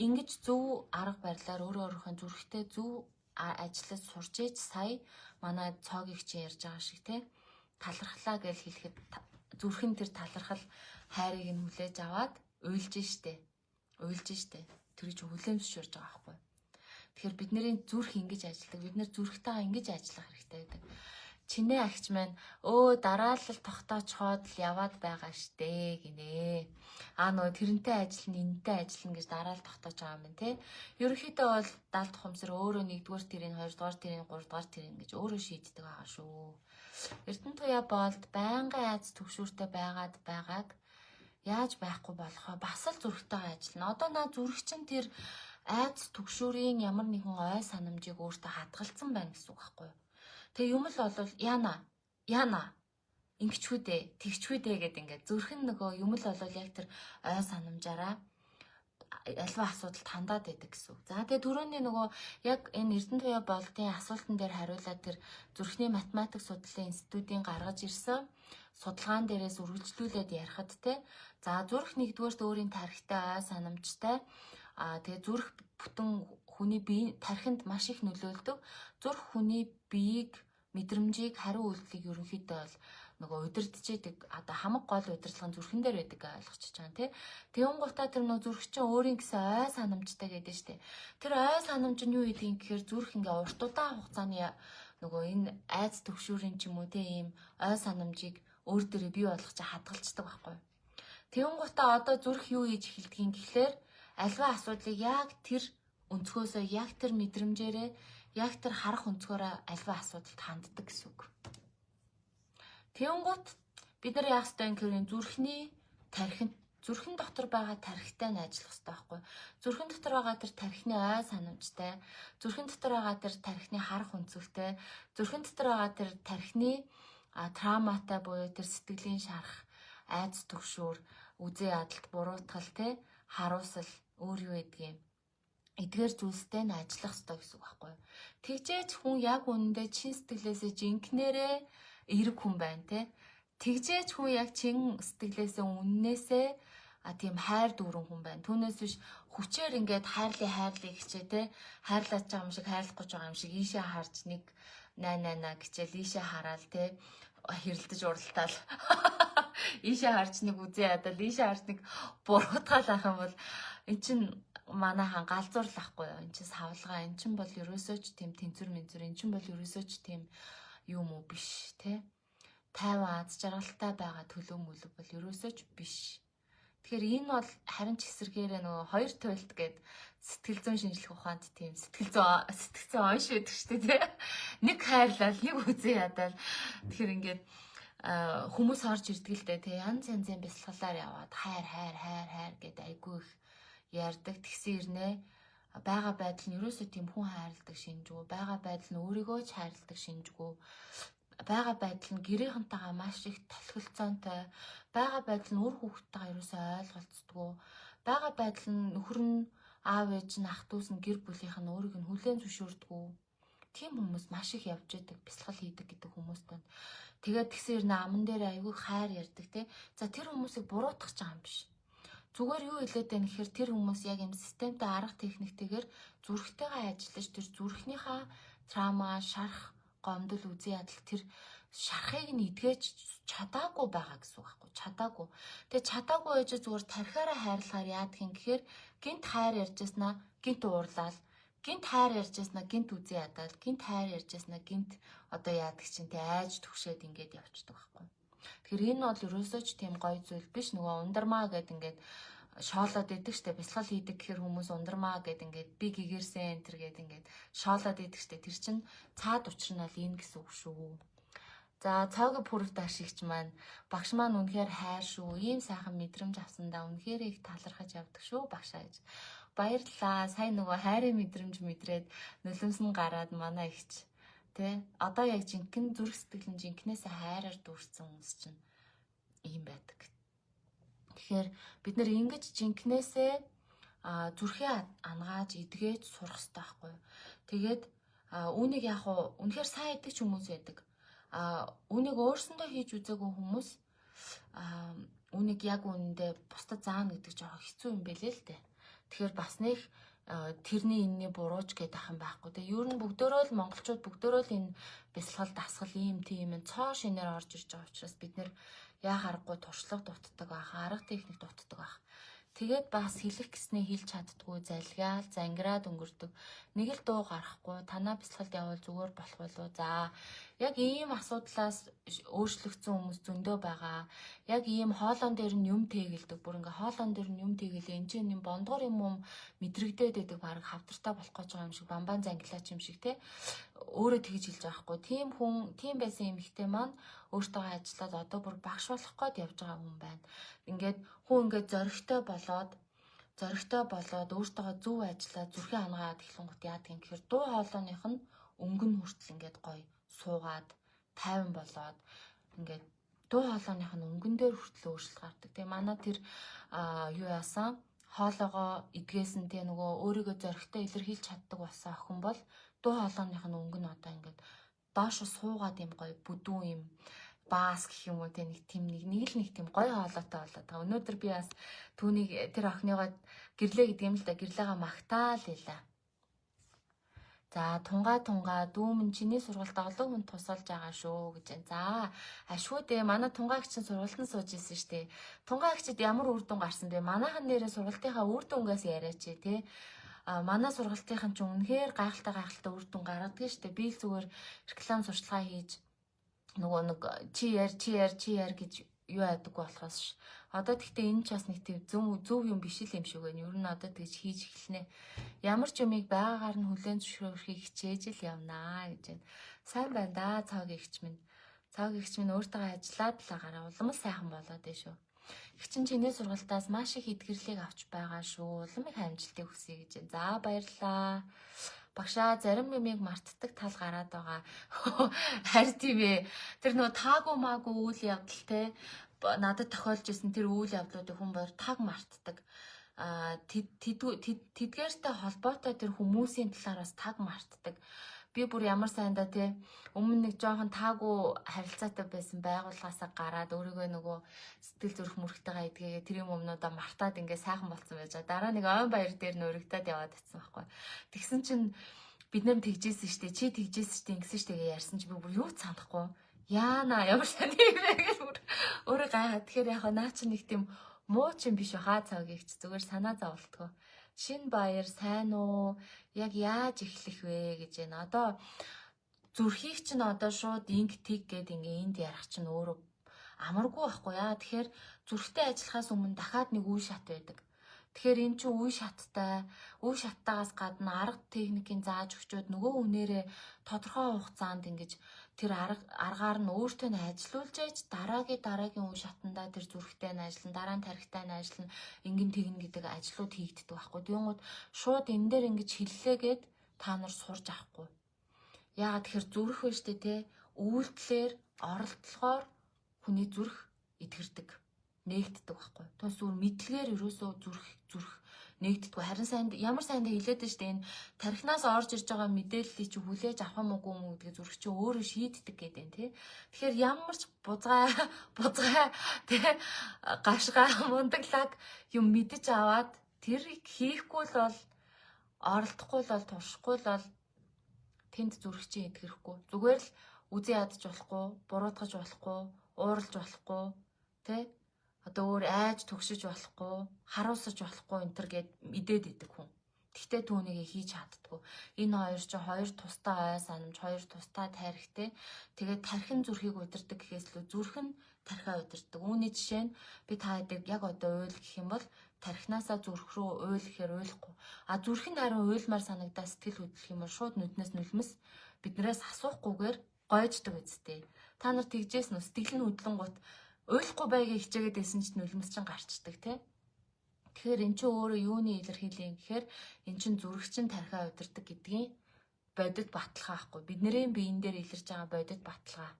ингэж зөв арга барилаар өөрийнхөө зүрхтэй зөв ажиллаж сурч ээж сая манай цог их чи ярьж байгаа шиг те талархлаа гэж хэлэхэд зүрхэн тэр талархал хайрыг нь хүлээж аваад уйлж штэ. Тэр чинь хүлээмжшүүлж байгаа байхгүй. Тэгэхээр бидний зүрх ингэж ажилладаг. Бид нэр зүрхтэйгээ ингэж ажиллах хэрэгтэй байдаг. Чинээ агч маань дараалал тогтоочхоод л яваад байгаа штэ гинэ. Нөгөө тэрнтэй ажиллана, энэтэй ажиллана гэж дараалал тогтоож байгаа юм те. Ерөнхийдөө бол даалт ухамсар өөрөө 1-р тэрийн, 2-р тэрийн, 3-р тэрийн гэж өөрөө шийддэг байгаа шүү. Эрдэнэ туяа болд байнгын айц төгшүүртэй байгааг яаж байхгүй болох вэ? Бас л зүрхтэйгээ ажиллана. Одоо наа зүрх чинь тэр айц төгшүүрийн ямар нэгэн ой санамжийг өөртөө хадгалсан байна гэсэн үг байхгүй юу? Тэгээ юм л бол яана ингэчхүү дээ, тэгчхүү дээ гэдэг ингээд зүрхэн нөгөө юм л бол яг тэр ой санамжаараа альва асуудалд хандаад байдаг гэсэн үг. За тэгээ түрүүний нөгөө яг энэ Эрдэнэ туяа болдын асуултан дээр хариулаад тэр зүрхний математик судлалын институтийн гаргаж ирсэн судалгаан дээрээс үргэлжлүүлээд ярихад те за зүрх нэгдүгээрт өөрийн тархитай ой санамжтай тэгээ зүрх бүтэн хүний бие тархинд маш их нөлөөлдөг. Зүрх хүний биеийг мэдрэмжийг хариу үйлдэлийг ерөнхийдөө бол нөгөө удирдчээдэг одоо хамаг гол удирдлага зүрхэн дээр байдаг ойлгочихж байгаа тийм. Тэгэн гутаа тэр нөгөө зүрх чинь өөрийн гэсэн ой санамжтай гэдэг нь штэ. Тэр ой санамж нь юу гэдгийг гэхээр зүрх ингээ урт удаан хугацааны нөгөө энэ айц төгшүүрийн ч юм уу тийм ийм ой санамжийг өөр дээрээ бий болгож хадгалцдаг байхгүй. Тэгэн гутаа одоо зүрх юу хийж эхэлдгийг гэхлээр альва асуудлыг яг тэр өнцгөөсөө яг тэр мэдрэмжээрээ яг тэр харах өнцгөөрөө альва асуудалд ханддаг гэсэн үг. Тэнгуут бид нар яах ёстой юм гэхээр зүрхэн дотор байгаа тархитай нь ажиллах ёстой байхгүй. Зүрхэн дотор байгаа тэр тархины ой санамжтай, зүрхэн дотор байгаа тэр тархины харах өнцгөлтэй, зүрхэн дотор байгаа тэр тархины трауматай буюу тэр сэтгэлийн шарах, айдас түгшүүр, үзээ ядалт, буруутгал те харуусал өөр юу гэдгийг эдгээр зүйлстэй нь ажиллах ёстой гэсэн үг байхгүй. Тэгжээч хүн яг үнэндээ чин сэтгэлээсээ жинкнэрээ эерэг хүн байна те. Тэгжээч хүн яг чин сэтгэлээсээ үннээсээ тийм хайр дүүрэн хүн байна. Түүнээс биш хүчээр ингээд хайрлаа гэчээ те. Хайрлаач байгаа юм шиг хайрлахгүй байгаа юм шиг ийшээ харж нэг наа гэчээл ийшээ хараал те. Хэрэлдэж уралдаал. Ийшээ харж нэг үзээ ядал, ийшээ харж нэг буруутгаал ах юм бол эн чин манайхан галзуурлахгүй юу? Эн чин савлгаа, эн чин бол ерөөсөө ч тийм тэнцвэр мэнцвэр, эн чин бол ерөөсөө ч тийм юм уу биш те. Тайван аз жаргалтай байгаа төлөв мөлөв бол ерөөсөө ч биш. Тэгэхээр энэ бол харин ч эсэргээрээ нөгөө хоёр туйлт гээд сэтгэл зүйн шинжлэх ухаанд тийм сэтгэл зүйн он шийдэг шүү дээ. Нэг хайрлал, нэг үзээ ядал. Тэгэхээр ингээд хүмүүс орж ирдэг л дээ. Янз янзын бясалгалаар яваад хайр гэдэг айгүй их ярьдаг. Тэгсэн ирнэ байгаа байдал нь ерөөсөө тийм хүн хайрладаг шинжгүй. Байгаа байдал нь өөрийгөө ч хайрладаг шинжгүй. Байгаа байдал нь гэрийнхэнтэйгээ маш их толхилцоонтой. Байгаа байдал нь үр хүүхдтэйгээ ерөөсөө ойлголцдоггүй. Байгаа байдал нь нөхөр нь аав ээж нь ах дүүс нь гэр бүлийнх нь өөрийг нь хүлээн зөвшөөрдөггүй. Тийм хүмүүс маш их явж идэг, бясалгал хийдэг гэдэг хүмүүс байна. Тэгээд тэгсэн ирнэ аман дээр айгүй хайр ярьдаг те. За тэр хүмүүсийг буруутгах гэж байгаа юм биш. Зүгээр юу хэлээд байна гэхээр тэр хүмүүс яг юм системтэй арга техниктэйгээр зүрхтэйгээ ажиллаж тэр зүрхнийхаа траума, шарах, гомдол, үзээ ядал тэр шарахыг нь эдгэж чадаагүй байгаа гэсэн үг байхгүй. Чадаагүй. Тэгээ чадаагүй байж зүгээр тархиараа хайрлахаар яадаг юм гэхээр гинт хайр ярьжсанаа гинт уурлал, гинт хайр ярьжсанаа гинт үзээ ядал, гинт хайр ярьжсанаа гинт одоо яадаг чинь тэ айж түгшээд ингээд явчихдаг байхгүй. Тэгэхээр энэ бол ерөөсөө ч тийм гоё зүйл биш. Нөгөө ундармаа гэд ингээд шоолоод идэг штэ, бясалгал хийдэг гэхээр хүмүүс ундармаа гэд ингээд би гэгэрсэн энэ гэд ингээд шоолоод идэг штэ. Тэр чин цаад учир нь бол энэ гэсэн үг шүү. За цаагийн пүрэв дашигч маань багш маань үнэхээр хайр шүү. Ийм сайхан мэдрэмж авсандаа үнэхээр их талархаж явдаг шүү багшаа гэж. Баярлалаа. Сайн нөгөө хайрын мэдрэмж мэдрээд нулимсэн гараад манай ихч тэ одоо яг жинхэнэ зүрх сэтгэл нь жинхнээсээ хайраар дүүрсэн хүмүүс чинь ийм байдаг. Тэгэхээр бид нэр ингэж жинхнээсээ зүрхээ ангааж эдгээж сурах хэрэгтэй байхгүй юу. Тэгээд үүнийг яг үнэхээр сайн идэг ч хүмүүс байдаг. Үүнийг өөрсөндөө хийж үзээгүй хүмүүс үүнийг яг үнэндээ бусдад заана гэдэг жоохон хэцүү юм бэлээ л дээ. Тэгэхээр бас нэг тэрний энэний бурууч гэдэг ах юм байхгүй. Тэгээ ер нь бүгдөө л монголчууд бүгдөө л энэ бясалгал дасгал ийм тийм цоо шинээр орж ирж байгаа учраас бид нэр яа харахгүй туршлага дутдаг байх, арга техник дутдаг байх. Тэгээд бас хэлэх гэснээ хэлж чаддгүй, залгиал, зангираад өнгөрдөг. Нэг л дуу гарахгүй, танаа бясалгалд явал зүгээр болох болов. За, яг ийм асуудлаас өөрчлөгдсөн хүмүүс зөндөө байгаа. Яг ийм хоолон дээр нь юм тэгэлдэг. Бүр ингээ хоолон дээр нь юм тэгэлээ. Энд чинь юм бондгор юм мэдрэгдээд байдаг. Бараг хавтартай болох гэж байгаа юм шиг, бамбан зангилаач юм шиг те. Өөрөө тэгж хэлж байгаа хгүй. Тийм хүн, тийм байсан эмэгтэй маань өөртөө ажиллаад одоо бүр багш болох гээд явж байгаа хүн байна. Ингээд хүн ингээд зоригтой болоод өөртөө зөв ажиллаад зүрхээ ангаад эхлэнгут яадаг юм гэхээр дуу хоолойных нь өнгөн хүртэл ингээд гоё суугаад тайван болоод ингээд дуу хоолойных нь өнгөн дээр хүртэл өөрчлөлт гардаг. Тэгээ манай тэр юу яасан хоолойгоо эдгээсэн тэ нөгөө өөрийгөө зоригтой илэрхийлж чаддаг болсон охин бол дуу хоолойных нь өнгөн одоо ингээд доош суугаад юм гоё бүдүүн юм баас гэх юм уу те нэг тийм нэг тийм гоё хоолойтой болоод байгаа. Өнөөдөр би бас түүнийг тэр охиныгоо гэрлээ гэдэг юм л да, гэрлээгээ магтаал хэлээ. За тунгаа дүүмэн чиний сургалт олон хүн тусалж байгаа шүү гэж байна. За ашгүй дээ манай тунгаагч чинь сургалтанд сууж ирсэн шүү дээ. Тунгаагчид ямар үр дүн гарсан бэ? Манайхан нэрээ сургалтынхаа үр дүнгээс яриач те. Манай сургалтынхан ч үнэхээр гайхалтай үр дүн гаргадаг шүү дээ. Би л зүгээр реклам сурталчилгаа хийж нөгөө нэг чи яар гэж юу яадаг болохоос Одоо тэгтээ энэ ч бас нэг тийм зөв юм биш л юм шиг байна. Ер нь одоо тэгж хийж эхэлнэ. Ямар ч юмыг байгаагаар нь хүлээн зөвшөөрөхийг хичээж л явнаа гэж байна. Сайн байна да цааг игч минь. Цааг игч минь өөртөө ажиллаад л агараа улам сайхан болоод байна шүү. Игчин чиний сургалтаас маш их эдгэрлийг авч байгаа шүү. Улам их амжилтыг хүсье гэж байна. За баярлаа. Багшаа зарим юмыг мартдаг тал гараад байгаа. Харин тийм ээ. Тэр нөө таагүй maaгүй үйл явдал те надад тохиолж исэн тэр үйл явдлуудыг хүн бор таг мартдаг. Тэдгээртэй холбоотой тэр хүмүүсийн талаар бас таг мартдаг. Би бүр ямар сайндаа те өмнө нэг жоохон таагүй харилцаатай байсан байгууллагаасаа гараад өөрийгөө нөгөө сэтгэл зүрх мөрхтэйгээ эдгээгээ тэр юм өмнөдөө мартаад ингээ сайхан болсон байж байгаа. Дараа нэг ойн баяр дээр нөрөгдөд яваад атсан байхгүй. Тэгсэн чинь бид нар тэгжсэн штэ чи тэгжсэн штэ ингэсэн штэ гэж ярьсан чи би бүр юу санахгүй. Яана ямар сайн юм бэ гэж өөрөө гайхаад. Тэгэхээр яг наа чи нэг тийм муу ч юм биш хаа цагийг ч зүгээр санаа зовлтгоо. Шин баяр сайн уу? Яг яаж эхлэх вэ гэж байна. Одоо зүрхийг чинь одоо шууд инг тэг гээд ингээ энд ярих чинь өөрөө амаргүй байхгүй яа. Тэгэхээр зүрхтэй ажиллахаас өмнө дахиад нэг үе шат байдаг. Тэгэхээр эн чинь үе шаттаагаас гадна арга техникийн зааж өгчөөд нөгөө хүнээрээ тодорхой хугацаанд ингэж тэр аргаар нь өөртөө нь ажилуулж ээж дараагийн үе шатандаа тэр зүрхтэй нь ажиллана, дараа нь тархитай нь ажиллана, ингэн тэгнэ гэдэг ажлууд хийгддэг байхгүй. Тэгвэл шууд энэ дээр ингэж хиллээгээд та нар сурж авахгүй. Яагаад тэгэхээр зүрх вэ штэ те үйлдэлээр оролдлогоор хүний зүрх эдгэрдэг, нээгддэг байхгүй. Тус зүгээр мэдлэгээр ерөөсөө зүрх нээгддэггүй. Харин сайн ямар сайндаа хэлээд штэ энэ тархинаас орж ирж байгаа мэдээллийг чи хүлээж авах юм уу гэдгийг зүрх чинь өөрөө шийддэг гэдэг юм тий. Тэгэхээр ямар ч бузгай тий гашгаа мундаглаг юм мэдэж аваад тэрийг хийхгүй л бол оролдохгүй л бол туршихгүй л бол тэнд зүрх чинь эдгэрэхгүй. Зүгээр л үзий ядаж болохгүй, буруутгаж болохгүй, ууралж болохгүй тий. Одоо өөр айж төгшөж болохгүй, харуулсаж болохгүй энэ төр гэд мэдээд идэг хүн. Тэгтээ түүнийг хийж чаддгүй. Энэ хоёр ч хоёр тустай ой санамж, хоёр тустай тархитэй. Тэгээд тархин зүрхийг удирдаг гэхээс л зүрх нь тархиа удирдаг. Үүний жишээ нь би та хэдэг яг одоо уйл гэх юм бол тархинаасаа зүрх рүү уйл гэхээр уйлахгүй. А зүрх нь харин уйлмаар санагдаа сэтгэл хөдлөх юм бол шууд нүднээс нүлмэс биднээс асуухгүйгээр гойждаг үсттэй. Та нар тэгжээс нь сэтгэл нь хөдлөнгут уйлахгүй байгээ хичээгээд байсан чинь нүлмэс чинь гарчдаг тий. Тэгэхээр эн чинь өөрөө юуны илэрхийлэн гэхээр эн чинь зүрх чинь тархиа удирдаг гэдгийн бодит баталгаа ахгүй. Бидний биен дээр илэрж байгаа бодит баталгаа.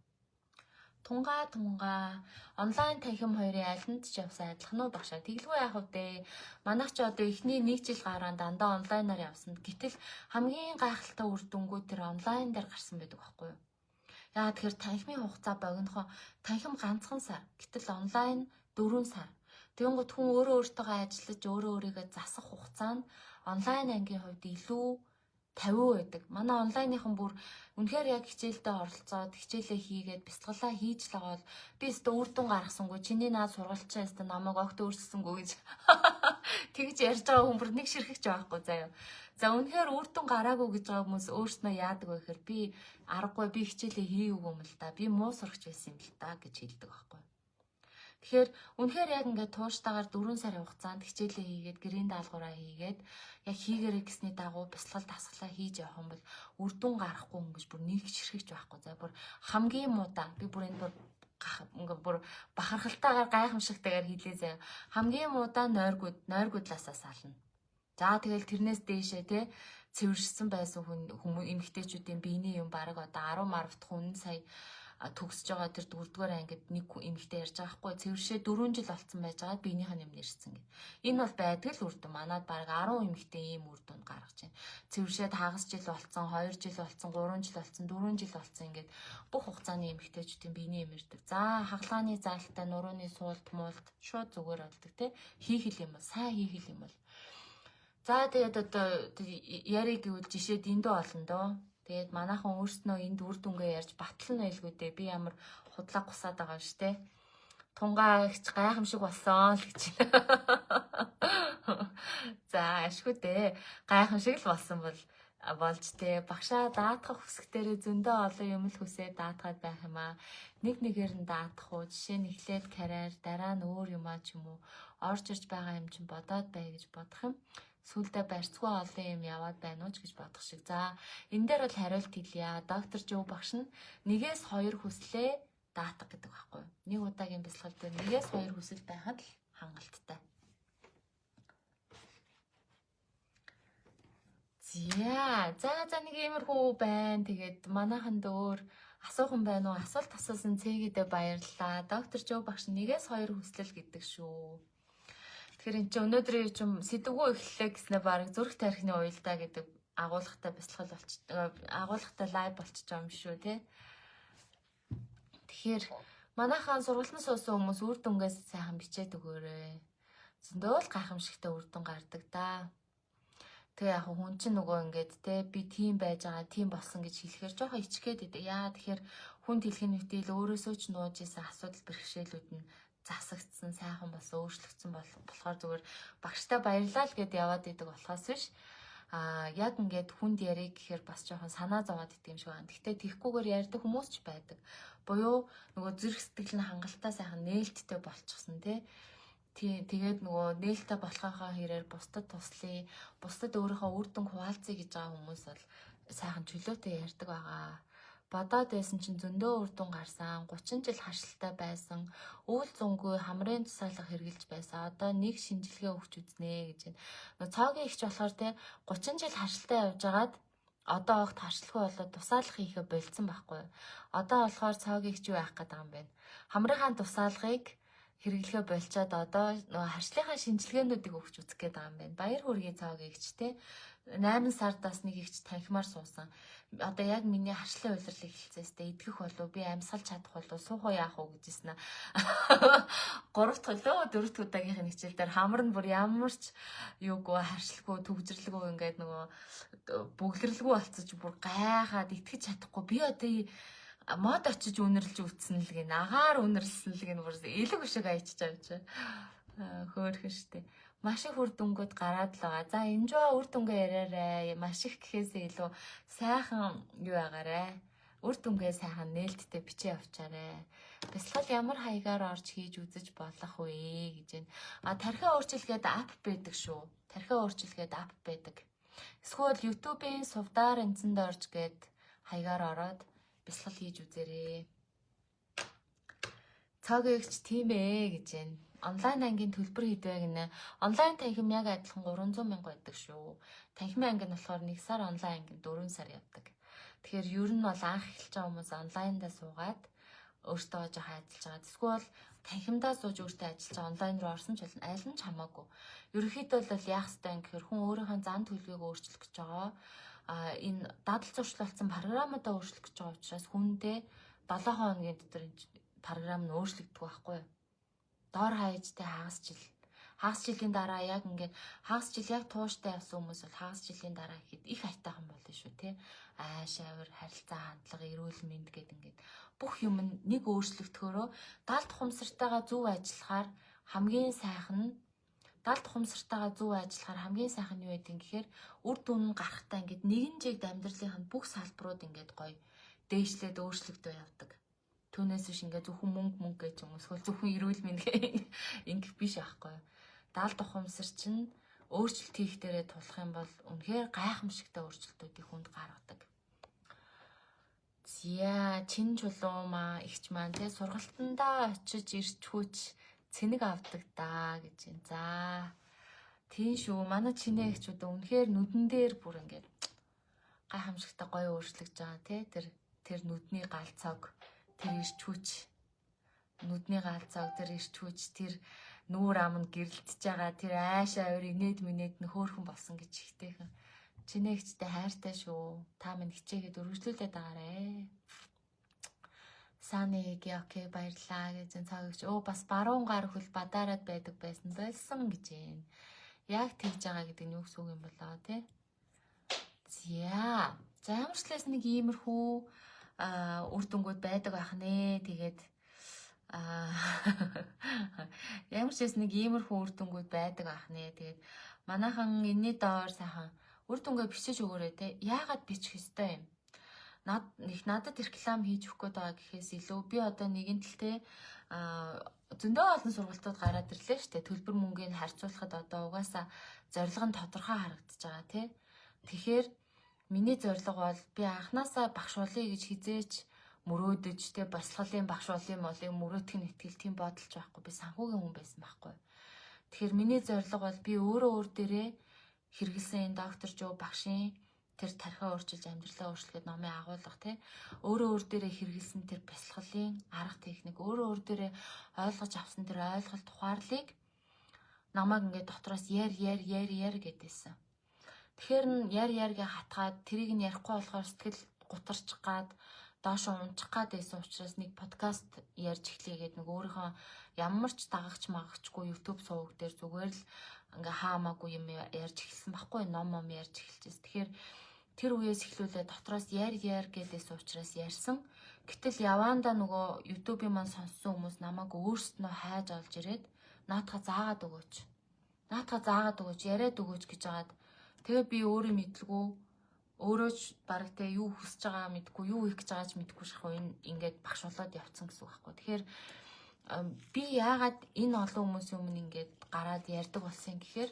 Тунгаа онлайн танхим хоёрын альнд ч явсан адилхан уу багшаа. Тэглгүй яах вэ? Манайх ч одоо эхний 1 жил гараан дандаа онлайнаар явсан. Гэтэл хамгийн гайхалтай үр дүнгууд тэр онлайн дээр гарсан байдаг байхгүй юу? Яагаад тэгэхээр танхимын хугацаа богинохоо танхим ганцхан сар. Гэтэл онлайн 4 сар. Тэгэнгүүт хүн өөртөөгөө ажиллаж өөрийгөө засах хугацаа нь онлайн ангийн хувьд илүү 50 байдаг. Манай онлайныхан бүр үнэхээр яг хичээлдээ оролцоод хичээлээ хийгээд бяцлаглаа хийж л байгаа бол би өөртөө үр дүн гаргасангүй чиний наад сургалтчаа өөртөө намайг огт өөрсгсөнгүй гэж тэгж ярьж байгаа хүн бүр нэг ширхэгч байхгүй заяа. За үнэхээр үр дүн гараагүй гэж байгаа хүмүүс өөрснөө яадаг вэ гэхээр би аргагүй би хичээлээ хийгээгүй юм л да. Би муу сурагч байсан юм л да гэж хэлдэг байхгүй. Тэгэхээр үнэхээр яг ингээд тууштайгаар 4 сарын хугацаанд хичээлээ хийгээд гэрийн даалгавраа хийгээд яг хийгэрэй гэсний дагуу бясалгал дасгалаа хийж явах юм бол үр дүн гарахгүй хүн гэж бүр нэг ширхэгч байхгүй. За бүр хамгийн муудаа би бүр энэ ингээд бүр бахархалтайгаар гайхамшигтайгаар хэлээ заяа. Хамгийн муудаа нойргуудлаасаа сална. За тэгэл тэрнээс дээшээ те цэвэршсэн байсан хүмүүс эмэгтэйчүүдийн биений юм баг одоо 10 марвт хүн сая төгсөж байгаа тэр 4-р ангид нэг эмэгтэй ярьж байгаа хгүй цэвэршээ 4 жил болцсон байж байгаа биенийх нь юм нэрсэн гэд. Энэ бол байдаг л үр дүн. Манад баг 10 эмэгтэй ийм үр дүнд гаргаж байна. Цэвэршээд хагас жил болцсон, 2 жил болцсон, 3 жил болцсон, 4 жил болцсон ингээд бүх хугацааны эмэгтэйчүүдийн биений юм ирдэг. За хагалгааны заалтай, нурууны суулт, муулт шууд зүгээр болдог те. Хийх юм бол сайн хийх юм бол. За тэгээд одоо яриг гэвэл жишээ дэндүү олон доо. Тэгээд манайхан өөрснөө энд үр дүнгээ ярьж батлан байлгүй дээ. Би ямар худлаа гусаад байгаа юм штэ. Тунгаа ихч гайхамшиг болсон л гэж. За ашгүй дээ. Гайхамшиг л болсон бол болж те багшаа даатгах хүсгтэрээ зөндөө олон юм л хүсээ даатгаад байх юм аа. Нэг нэгээр нь даатгах уу, жишээ нь эхлээд карьер, дараа нь өөр юм аа ч юм уу орж ирж байгаа юм чинь бодоод бай гэж бодох юм. Сүлдээ барьцгүй олон юм яваад байна уу ч гэж бодох шиг. За энэ дээр бол хариулт хэлье. Доктор Жоо багш нь 1-2 хүслээ даатах гэдэг байхгүй юу? Нэг удаагийн бясалгал дээр 1-2 хүсэл байхад л хангалттай. За нэг иймэрхүү байна. Тэгээд манайхан дөөр асуухан байна уу? Асуулт асуусан цэгэдэ баярлалаа. Доктор Жоо багш 1-2 хүслэл гэдэг шүү. Тэгэхээр эн чинь өнөөдрийн юм сэдвгүй эхлэлээ гэснээр баг зүрх тархины уялдаа гэдэг агуулгатай бясалгал агуулгатай лайв болчихж байгаа юм шүү тий. Тэгэхээр манайхан сургалтын суусан хүмүүс үр дүнгээс сайхан бичээд өгөөрэй. Зөндөө л гайхамшигтай үр дүн гардаг да. Тэгээ яг хүн чинь нөгөө ингээд те би тийм байж байгаа, тийм болсон гэж хэлэхээр жоохон ичгээд идэв. Яа тэгэхээр хүн дэлхийн мэтэл өөрөөсөө ч нууж исэн асуудал бэрхшээлүүд нь засагдсан, сайхан болсон, өөрчлөгдсөн болохоор зүгээр багштай баярлалаа л гэд яваад идэг болохоос биш. Яг ингээд хүнд ярих гэхээр бас жоохон санаа зовоод идэг юм шиг байна. Гэхдээ тийхгүйгээр ярьдаг хүмүүс ч байдаг. Буюу нөгөө зүрх сэтгэл нь хангалттай сайхан нээлттэй болчихсон тий. Тэгээд нөгөө нээлттэй болохынхаа хэрээр бусдад туслая, бусдад өөрийнхөө үр дүн хуваалцъя гэж байгаа хүмүүс бол сайхан чөлөөтэй ярьдаг байгаа. Бодоод байсан чинь зөндөө үр дүн гарсан, 30 жил харшилтай байсан, үйл зөнгүй хамрын тусаалга хэрглэж байсан. Одоо нэг шинжилгээ өгч үзнэ гэж байна. Нөгөө цаагийн ихч болохоор те 30 жил харшилтай явж агаад одоо огт харшилгүй болоод тусаалга хийхэ болцсон байхгүй. Одоо болохоор цаагийн ихч юу яах гээд байгаа юм бэ? Хамрынхаа тусаалгыг хэрэглэхэ болчоод одоо нөгөө харшлынхаа шинжилгээнүүдийг өгч үзэх гээд байгаа юм байна. Баяр хүргэе цаагийн ихч те 8 сардаас нэг ихч танхимаар суусан. Одоо яг миний харшлын улирлыг хэлцээстэй идэх болов би амьсгалж чадах болов суух уу яах уу гэжсэн аа. 3 дахь лөө 4 дахь удаагийнхын хичээл дээр хамар нь бүр ямар ч юугүй харшлгүй төгжрлгүй ингээд нөгөө бөглөрлгүй болцож бүр гайхаад итгэж чадахгүй би одоо мод очиж үнэрлж үтсэн л гин агаар үнэрлсэн л гин бүр элэг өшөг аячиж авч хөөрхөн штэ. Маш их үр дүнгууд гараад л байгаа. За энэ жоо үр дүнгээ яриарай. Маш их гэхээсээ илүү сайхан юу ягаарай. Үр дүнгээ сайхан нээлттэй бичиж авчаарай. Бясалгал ямар хаягаар орж хийж үзэж болох вэ гэж байна. Тархиа өөрчилгээд ап байдаг шүү. Тархиа өөрчилгээд ап байдаг. Эсвэл YouTube-ийн сувдаар энцэнд орж гээд хаягаар ороод бясалгал хийж үзээрэй. Цаагаагч тийм ээ гэж байна. Онлайн ангийн төлбөр хийдвэ гинэ. Онлайн танхим яг адилхан 300 мянга байдаг шүү. Танхимын анги нь болохоор 1 сар, онлайн анги нь 4 сар явдаг. Тэгэхээр ер нь бол анх эхэлж байгаа хүмүүс онлайндаа суугаад өөртөө жоохон ажиллаж байгаа. Эсвэл танхимдаа сууж өөртөө ажиллаж байгаа онлайн руу орсон ч болно. Аль нь ч хамаагүй. Ерөнхийдөө бол яах ёстой юм гэхээр хүн өөрийнхөө зан төлөвийг өөрчлөх гэж байгаа. Энэ дадал зуршлуулсан програмуудаа өөрчлөх гэж байгаа учраас хүнтэй 7 хоногийн дотор програм нь өөрчлөгдөх байхгүй юу? Доор хаяжтай хагас жилийн дараа яг ингээд хагас жил яг тууштай явсан хүмүүс бол хагас жилийн дараа ихэд их айтайхан болно шүү тий. Ааш авир харилцаа хандлага эрүүл мэнд гэд ингээд бүх юм нэг өөрчлөгдөхөөрөө далд ухамсартайгаа зөв ажиллахаар хамгийн сайхан нь юу гэдэг гэхээр үр дүн гарахтаа ингээд нэгэн жигд амьдралынх нь бүх салбарууд ингээд гоё дээшлээд өөрчлөгдөж явдаг. Түүнээс биш ингээ зөвхөн мөнгө гэж юм эсвэл зөвхөн эрүүл мэнд ингэх биш аахгүй. Далд ухамсар чинь өөрчлөлт хийх дээрээ тулах юм бол үнэхээр гайхамшигтай өөрчлөлтүүдийг хүнд гаргадаг. Зя чин чулуумаа ихч маань тий сургалтандаа очиж ирч хүч цэник авдаг даа гэж байна. За тийм шүү. Манай чинээ ихчүүд үнэхээр нүдэн дээр бүр ингээ гайхамшигтай гоё өөрчлөгдөж байгаа тий тэр нүдний галцааг тэр ирч хүч нүдний галзааг тэр ирч хүч тэр нүүр ам нь гэрэлтэж байгаа тэр ааш авир инээд минээд нөхөөрхөн болсон гэж ихтэйхэн чинээгчтэй хайртай шүү. Та минь хичээгээд өргөжлүүлээд байгаарэ. Саныг окей баярлаа гэж цаагч бас баруун гар хөл бадаарад байдаг байсан болсон гэж байна. Яг тэгж байгаа гэдэг нь юу гэсэн үг юм болоо тий. За ямар ч лээс нэг иймэрхүү үр дүнгууд байдаг байх нэ. Тэгээд ямар ч нэг иймэрхүү үр дүнгууд байдаг байх нэ. Тэгээд манайхан энэний доор сайхан Үр дүнгээ бичиж өгөөрэй те. Яагаад бичих ёстой юм? Надад реклам хийж өгөх гээд байгаа гэхээс илүү би одоо нэгэнт л те зөндөө олон сургалтууд гараад ирлээ штэ. Төлбөр мөнгөний харьцуулахад одоо угаасаа зорилго нь тодорхой харагдаж байгаа тий. Тэгэхээр миний зорилго бол би анханасаа багш болъё гэж хизээч мөрөөдөж тий бясалгалын багш болъё мөрөөдөх нь итгэл тийм бодолч байхгүй. Би санхүүгийн хүн байсан байхгүй. Тэгэхээр миний зорилго бол би өөр дээрээ хэрэгэлсэн энэ доктор Жоо багшийн тэр тархиа өөрчилж амьдралаа өөрчлөхөд номын агуулга тий өөр дээрээ хэрэгэлсэн тэр бясалгалын арга техник өөр дээрээ ойлгож авсан тэр ойлголт ухаарлыг намайг ингээд дотроос яар гэдээсэн. Тэгэхээр нь яаргээ хатгаад тэрийг нь ярихгүй болохоор сэтгэл гутарч гад доош унчих гад байсан учраас нэг подкаст ярьж эхлэе гэдэг нэг өөрийнхөө ямар ч дагагч магагчгүй YouTube суваг дээр зүгээр л ингээ хаамаагүй юм ярьж эхэлсэн байхгүй ном ярьж эхэлчихсэн. Тэгэхээр тэр үеэс эхлүүлээ дотроос яар гэдээс учраас ярьсан. Гэтэл яваанда нөгөө YouTube-ийн маань сонссон хүмүүс намайг өөрсдөө хайж олж ирээд наатаха заагаад өгөөч яриад өгөөч гэж агаад тэгээ би өөрөө мэдлгүй өөрөө ч бараг тэ юу хүсэж байгаа мэдгүй юу хийх гэж байгааж мэдгүй шахав ингээд багш болоод явцсан гэсэн үг байхгүй. Тэгэхээр би яагаад энэ олон хүмүүсийн өмнө ингээд гараад ярьдаг болсон гэхээр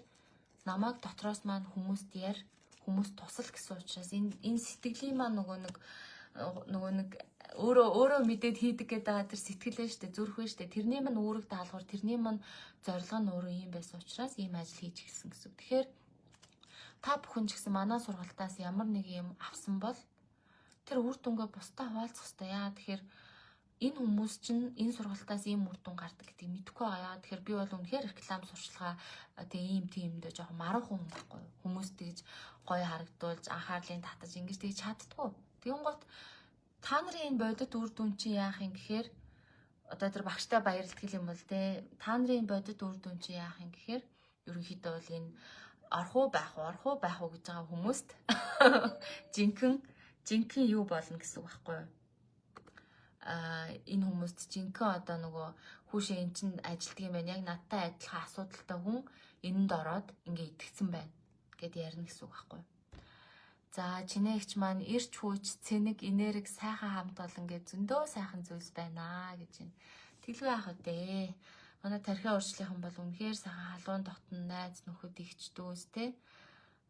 намайг дотроос маань хүмүүс тусал гэсэн учраас энэ сэтгэлийн маань нөгөө нэг өөрөө мэдээд хийдэг гэдэг тэр сэтгэлээ штэ зүрх вэ штэ тэрний маань үүрэг даалгавар тэрний маань зорилго нь өөрөө юм байсан учраас ийм ажил хийж эхэлсэн гэсэн. Тэгэхээр та бүхэн ч гэсэн манай сургалтаас ямар нэг юм авсан бол тэр үр дүнгээ бусдаа хуваалцах хэрэгтэй. Яа тэгэхээр энэ хүмүүс чинь энэ сургалтаас ийм үр дүн гардаг гэдгийг мэдэхгүй байгаа. Тэгэхээр би бол үнэхээр реклам сурчлагаа тэгээ ийм тиймдээ жоохон маруухан хүн байхгүй юу. Хүмүүс тэгж гоё харагдуулж анхаарлын татаж ингэж тэгж чаддгүй. Тэгэн гот та нарын энэ бодит үр дүн чинь яах юм гэхээр одоо тэр багштай баярлдаг юм бол те та нарын бодит үр дүн чинь яах юм гэхээр ерөнхийдөө бол энэ орхуу байх уу гэж байгаа хүмүүст жинхэнэ юу болно гэсэн үг байхгүй юу? Энэ хүмүүст жинхэнэ одоо нөгөө хүүшээ эн чинь ажилтдаг юм байна. Яг надтай адилхан асуудалтай хүн энэнд ороод ингээ итгэсэн байна гэд ярина гэсэн үг байхгүй юу? За чинээгч маань ирч хүүч цэник энерги сайхан хамт олон гэж зөндөө сайхан зүйлс байна гэж байна. Тэлгүй яах вэ? Манай тархиа өөрчлөхийн бол үнэхээр сайхан халуун дотн найз нөхөд ихч дүүс те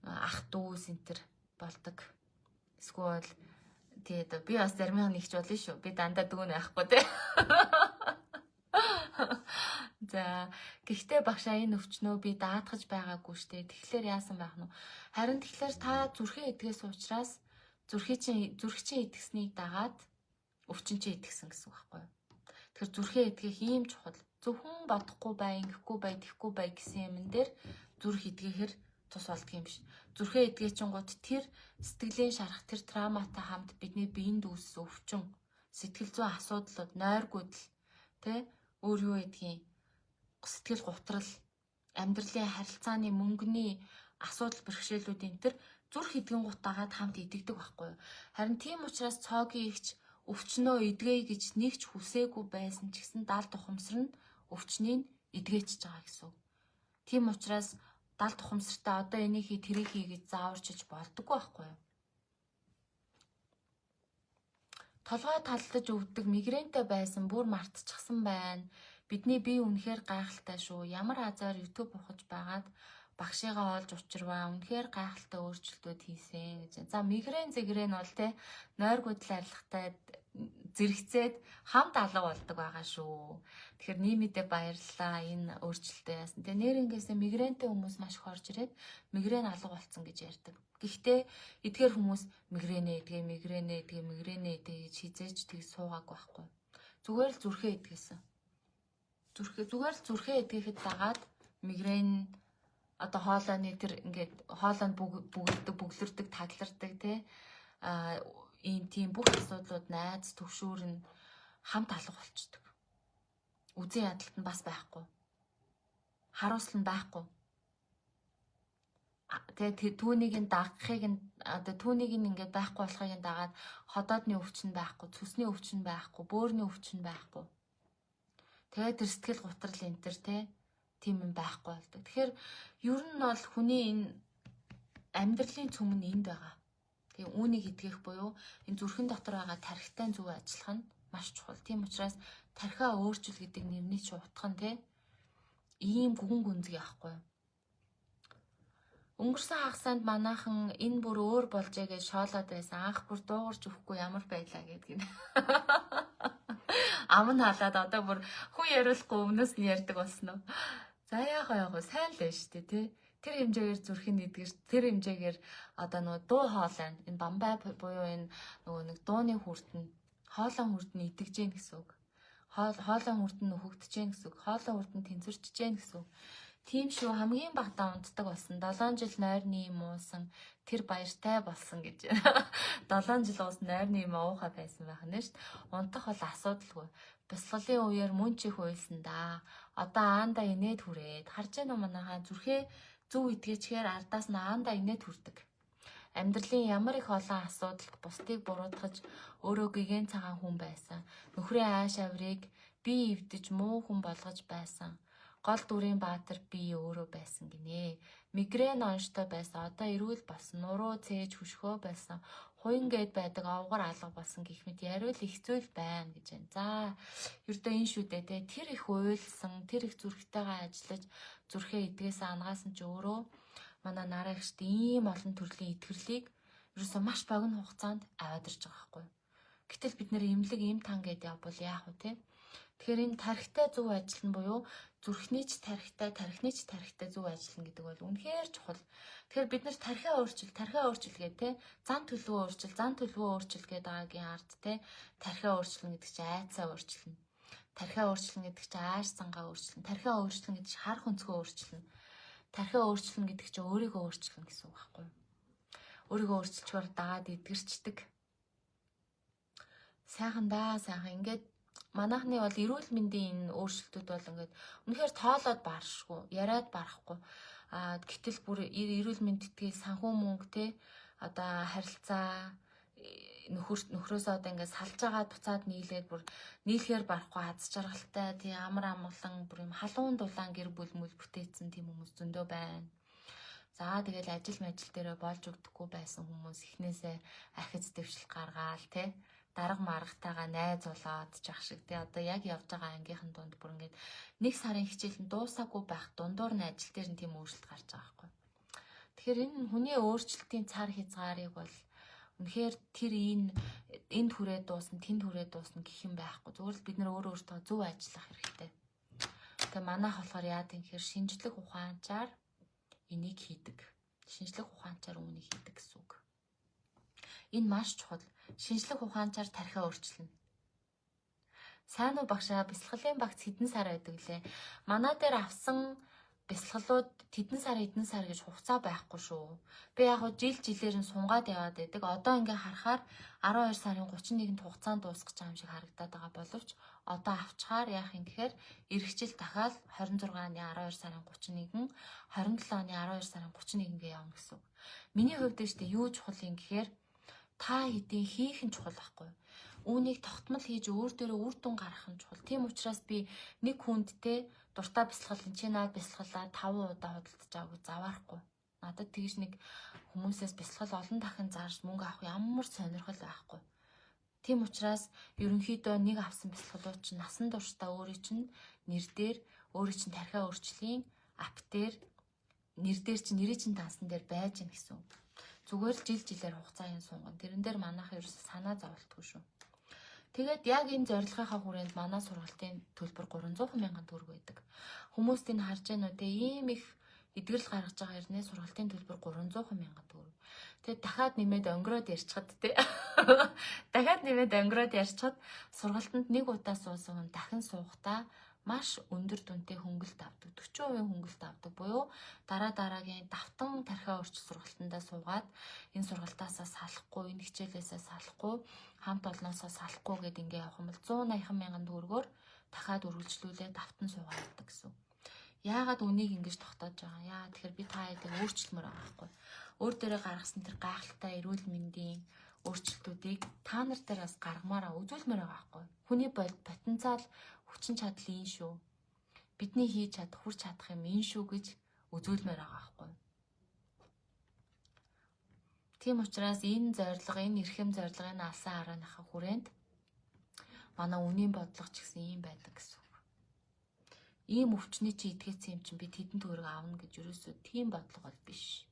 ах дүүс энтер болдог. Эсвэл тэгээд би бас зарим нэгч болно шүү. Би дандаа дүүн байхгүй те. За гэхдээ багшаа энэ өвчнөө би даатгаж байгаагүй штэ. Тэгэхээр яасан байх нь вэ? Харин тэгэхээр та зүрхээ идгээс учраас зүрх чинь идгэснийг дагаад өвчин чинь идгсэн гэсэн үг байхгүй юу? Тэгэхээр зүрхээ идгэх ийм чухал. Зөвхөн бодохгүй бай, ингэхгүй бай, тэхгүй бай гэсэн юмн дээр зүрх идгэхээр тус болдго юм биш. Зүрхээ идгээчингууд тэр сэтгэлийн шарах, тэр травматай хамт бидний биеинд үүссэн өвчин, сэтгэл зүйн асуудлууд, нойргүйдэл, тэ өөр юу гэдгийг сэтгэл гутрал, амьдралын харилцааны мөнгөний асуудал бэрхшээлүүд энэ төр зүрх идгэн гутаагаад хамт идэгдэг байхгүй юу. Харин тийм учраас цоогийн ихч өвчнөө идгэе гэж нэг ч хүсээгүй байсан ч гэсэн далд ухамсар нь өвчнийг идгээчж байгаа гэсэн. Тийм учраас далд ухамсартай одоо энийг хий тэрийг хий гэж зааварчиж болдоггүй байхгүй юу. Толгой талдаж өвдөг мигрентэй байсан бүр мартчихсан байна. Бидний бие үнэхээр гайхалтай шүү. Ямар азар YouTube ухаж байгаад багшигаа олж учирваа. Үнэхээр гайхалтай өөрчлөлтүүд хийсэн гэж. За мигрен зэгрэн бол те нойргүйдэл арилгатай зэрэгцээд хамт алга болдог байгаа шүү. Тэгэхээр нийгэмдээ баярлалаа энэ өөрчлөлтөө яасан. Тэгээ нэрнгээсээ мигрентэй хүмүүс маш их орж ирээд мигрен алга болцсон гэж ярьдаг. Гэхдээ эдгээр хүмүүс мигренээ идгээ гэж хизээж тийг суугаагүй байхгүй. Зүгээр л зүрхээ идгээсэн. Зүгээр л зүрхээ идгээхэд дагаад мигрен одоо хоолойны тэр ингээд хоолойнд бүглэрдэг, таглардаг те ийм тийм бүх асуудлууд найз төвшүүр нь хамт алга болчдөг. Үзэн ядалт нь бас байхгүй. Харуулсал нь байхгүй. Тэгээ түүнийг нь дагахыг нь одоо түүнийг нь ингээд байхгүй болохыг нь дагаад ходоодны өвчин байхгүй, цүсний өвчин байхгүй, бөөрийн өвчин байхгүй. Тэгээ тэр сэтгэл гутрал энтер те тийм юм байхгүй болдог. Тэгэхээр ер нь бол хүний энэ амьдралын цөм нь энд байгаа. Тэгээ үүнийг эдгэх буюу энэ зүрхэн дотор байгаа тархитай зөв ажиллах нь маш чухал. Тийм учраас тархиа өөрчил гэдэг нэрний чи утга нь те ийм гүн гүнзгий ахгүй. Өнгөрсөн хагасанд манайхан энэ бүр өөр болжээ гэж шоолоод байсан. Анх бүр дуугарч өгөхгүй ямар байлаа гэдгийг. Ам нь халаад одоо бүр хүн яриулахгүй өмнөөс нь ярьдаг болсон уу? За яах вэ? Сайн л байж тээ тий. Тэр хэмжээгээр зүрхийн эдгэр тэр хэмжээгээр одоо нөгөө дуу хоолой энэ бамбай буюу энэ нөгөө нэг дууны хүртэн хоолой хүртэн идэж гэн гэсэн үг. Хоолой хүртэн нөхөгдөж гэн гэсэн үг. Хоолой хүртэн тэнцвэрч гэн гэсэн үг. Тийм шүү хамгийн багтаа унтдаг болсон. 7 жил нойрны юм уусан тэр баяртай болсон гэж. 7 жил уусан нойрны юм уухай байсан байх нь шүү дээ. Унтах бол асуудалгүй. Бясалгалын үеэр мөн ч их уйлсан да. Одоо аанда инээд хүрээд харж яана манайхаа зүрхээ зөв идгээчээр ардаас нь аанда инээд хүрдэг. Амьдралын ямар их олон асуудалд бусдыг буруутгаж өөрөө гэгэн цагаан хүн байсан. Нөхрөө ааш авирыг би эвдэж муу хүн болгож байсан. Гол дүрийн баатар би өөрөө байсан гинэ. Мигрен онцтой байсан. Одоо эрүүл болсон. Нуруу цээж хөшгөө байсан. Хуйнгээд байдаг овгор алга болсон гэх мэт яриул их зүйл байна гэж байна. За, ердөө энэ шүү дээ те. Тэр их уйлсан, тэр их зүрхтэйгээ ажиллаж зүрхээ эдгээс ангаас нь ч өөрөө манай нараагчд ийм олон төрлийн итгэрлийг ерөөсөө маш богино хугацаанд аваад ирж байгаа байхгүй. Гэтэл бид нэр имлэг им тан гэдээ явбал яах вэ те? Тэгэхээр энэ тархитай зөв ажиллана буюу зүрхний ч тархитай, тархины ч тархитай зөв ажиллана гэдэг бол үнэхээр чухал. Тэгэхээр бид нар тархиа өөрчил гэдэг те зан төлөвөө өөрчил гэдэг байгаагийн ард те тархиа өөрчлөн гэдэг чинь айцаа өөрчлөн. Тархиа өөрчлөн гэдэг чинь ааш сангаа өөрчлөн. Тархиа өөрчлөн гэдэг чинь хар хүнцгөө өөрчлөн. Тархиа өөрчлөн гэдэг чинь өөрийгөө өөрчлөн гэсэн үг байхгүй юу? Өөрийгөө өөрчилчвар дагаад эдгэрчдэг. Сайхан ингээд манайхны бол эрүүл мэндийн энэ өөрчлөлтүүд бол ингээд үнэхээр тоолоод баршгүй, яриад барахгүй. Гэтэл бүр эрүүл мэндтгий санхүү мөнгө те одоо харилцаа нөхрөөсөө одоо ингээд салж байгаа буцаад нийлээд бүр нийлэхээр барахгүй аз жаргалтай тий амар амгалан бүр юм халуун дулаан гэр бүл мүл бүтээсэн тийм хүмүүс зөндөө байна. За тэгэл ажил дээрээ болж өгдөггүй байсан хүмүүс эхнээсээ ахиц дэвшил гаргаал тий дарга маргатайгаа найз болоод жах шиг тий одоо яг явж байгаа ангийнхан дунд бүр ингээд нэг сарын хичээл нь дуусаагүй байх дундуур нь ажил дээр нь тийм өөрчлөлт гарч байгаа байхгүй. Тэгэхээр энэ хүний өөрчлөлтийн цар хязгаарыг бол үнэхээр тэр энд хүрээд дуусна, тэнд хүрээд дуусна гэх юм байхгүй. Зүгээр л бид нар өөртөө зөв ажиллах хэрэгтэй. Тэгээ манайх болохоор яа гэхээр шинжлэх ухаанчаар энийг хийдэг. Шинжлэх ухаанчаар үүнийг хийдэг гэсэн үг. Энэ маш чухал. Шинжлэх ухаанчаар тархиа өөрчилнө. Сайн уу багшаа, бясалгалын багц хэдэн сар байдаг лээ. Манай дээр авсан бясалгалууд хэдэн сар гэж хугацаа байхгүй шүү. Би яг жилээр нь сунгаад яваад байдаг. Одоо ингээ харахаар 12 сарын 31-нд хугацаанд дуусгах гэж байгаа юм шиг харагдаад байгаа боловч одоо авчгаар яах юм гэхээр эх жил дахиад 26-ны 12 сарын 31, 27-ны 12 сарын 31-гээ явна гэсэн үг. Миний хувьд дэжтэй юу чухал юм гэхээр та хэдийн хийх нь чухал байхгүй. Үүнийг тогтмол хийж өөр дээрээ үр дүн гаргах нь чухал. Тийм учраас би нэг хүндтэй дуртай бясалгал энэ чинь наад бясалгалаа 5 удаа худалдаж авах заваарахгүй. Надад тэгж нэг хүмүүсээс бясалгал олон дахин зарж мөнгө авах ямар сонирхол байхгүй. Тийм учраас ерөнхийдөө нэг авсан бясалгалууд чинь насан туршдаа өөрийн чинь нэр дээр өөрийн чинь тархиа өөрчлөлийн ап дээр нэр дээр чинь нэрийн чинь дансан дээр байж гэн гэсэн. Зүгээр л жилээр хугацааны сунган. Тэрэн дээр манайх ерөөсө санаа зовлтгүй шүү. Тэгээд яг энэ зорилгынхаа хүрээнд манай сургалтын төлбөр 300 мянган төгрөг байдаг. Хүмүүст энэ харж байна уу те ийм их эдгэрэл гаргаж байгаа хэрнээ сургалтын төлбөр 300 мянган төгрөг. Тэгээд дахиад нэмээд өнгөрөөд ярьчихад те. Дахиад нэмээд өнгөрөөд ярьчихад сургалтанд нэг удаа суусан хүн дахин суухдаа маш өндөр дүнтэй хөнгөлт авдаг. 40% хөнгөлт авдаг буюу дараагийн давтан тархиа өөрчлөлт сургалтандаа суугаад энэ сургалтаасаа салахгүй, энэ хичээлээсээ салахгүй, хамт олноосоо салахгүй гэд ингээ явах юм бол 180 мянган төгрөгөөр дахиад үргэлжлүүлээд давтан суугаад авдаг гэсэн. Яагаад үнийг ингэж тогтоож байгаа? Яа тэгэхээр би та хэдийг өөрчлөмөр байгаа байхгүй. Өөр дээрээ гаргасан тэр гайхалтай эрүүл мэндийн өөрчлөлтүүдийг та нар дээр бас гаргамаараа үзүүлмээр байгаа байхгүй. Хүний потенциал хүчин чадал энэ шүү. Бидний хийж чадах, хүрч чадах юм энэ шүү гэж үзүүлмээр байгаа байхгүй. Тийм учраас энэ зорилго, энэ эрхэм зорилгын алсан харааныхаа хүрээнд манай үнийн бодлого ч гэсэн ийм байдаг гэсэн үг. Ийм өвчний чи итгэсэн юм чинь би тэдэн төгрөг аавна гэж ерөөсөө тийм бодлого бол биш.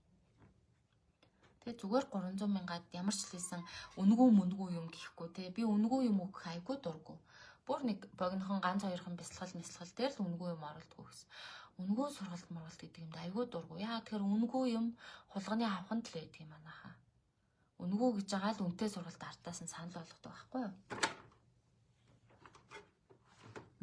Тэгээ зүгээр 300 мянгаад ямар ч хэлсэн үнгүй мүнгүй юм гэхгүй те би үнгүй юм өгөх айгүй дурггүй. Бүр нэг богинохон ганц хоёрхан бясалгал дээр л үнгүй юм оролдгоо гэсэн. Үнгүй сургалт мургалт гэдэг юмд айгүй дурггүй. Яа тэгэхээр үнгүй юм хулганы авханд л байдаг юм анааха. Үнгүй гэж байгаа л үнтэй сургалт артаас нь санал болгодог байхгүй юу?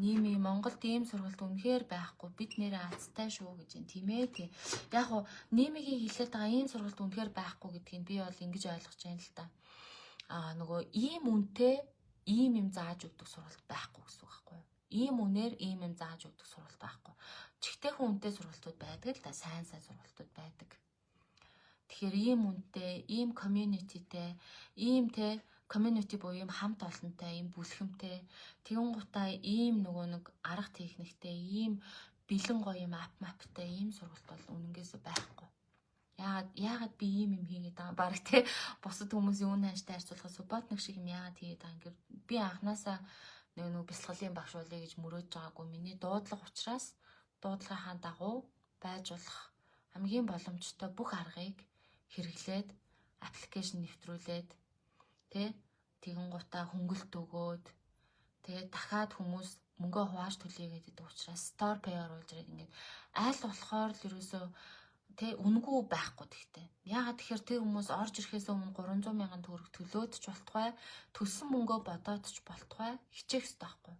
Нийми Монголд ийм сургалт үнэхээр байхгүй бид нэрээ азтай шүү гэж юм тийм ээ тий. Яг уу ниймигийн хэлээд байгаа ийм сургалт үнэхээр байхгүй гэдгийг би бол ингэж ойлгож байна л та. Нөгөө ийм үнтэй ийм юм зааж өгдөг сургалт байхгүй гэсэн үг байхгүй юу? Ийм үнээр ийм юм зааж өгдөг сургалт байхгүй. Чигтэйхэн үнтэй сургалтууд байдаг л да, сайн сургалтууд байдаг. Тэгэхээр ийм үнтэй, ийм communityтэй, ийм те community буюу ийм хамт олонтой, ийм бүлхэмтэй, тэгэн гутаа ийм нөгөө нэг арга техниктэй, ийм бэлэн гоё юм аптай ийм сургалт бол үнэнгээсээ байхгүй. Яагаад би ийм юм хийгээд байгаа баг те бусад хүмүүсийн үн ханштай харьцуулахад субботник шиг юм яагаад хийгээд байгаа юм би анханасаа нэг бясалгалын багш болъё гэж мөрөөж байгаагүй. Миний дуудлага учраас дуудлагынхаа дагуу байж болох хамгийн боломжтой бүх аргыг хэрэглээд аппликейшн нэвтрүүлээд тэгэн гутаа хөнгөлт өгөөд тэгээд дахиад хүмүүс мөнгөө хувааж төлье гэдэг учраас store pay оруулж ирээд ингээд аль болохоор л ерөөсөө үнгүй байхгүй гэхдээ. Яагаад тэгэхээр тэр хүмүүс орж ирэхээс өмнө 300 мянган төгрөг төлөөд ч болтугай төлсөн мөнгөө бодоод ч болтугай хичээх хэрэгтэй байхгүй.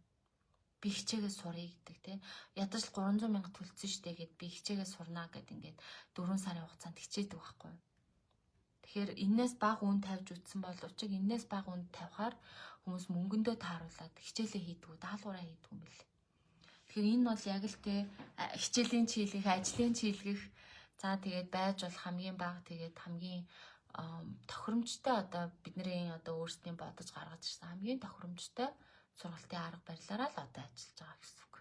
Би хичээгээ сурыг гэдэг ядаж л 300 мянга төлсөн штэ гэд би хичээгээ сурнаа гэд ингээд 4 сарын хугацаанд хичээдэг байхгүй. Тэгэхээр энээс бага үн тавьж үтсэн боловч энээс бага үн тавихаар хүмүүс мөнгөндөө тааруулаад хичээлээ хийдгүү даалгавраа хийдгүү юм бэл. Тэгэхээр энэ бол яг л хичээлийн чиглэх, ажлын чиглэх за тэгээд байж бол хамгийн бага тэгээд хамгийн тохиромжтой одоо бидний одоо өөрсдийн бодож гаргаж ирсэн хамгийн тохиромжтой сургалтын арга барилаараа л одоо ажиллаж байгаа гэсэн үг.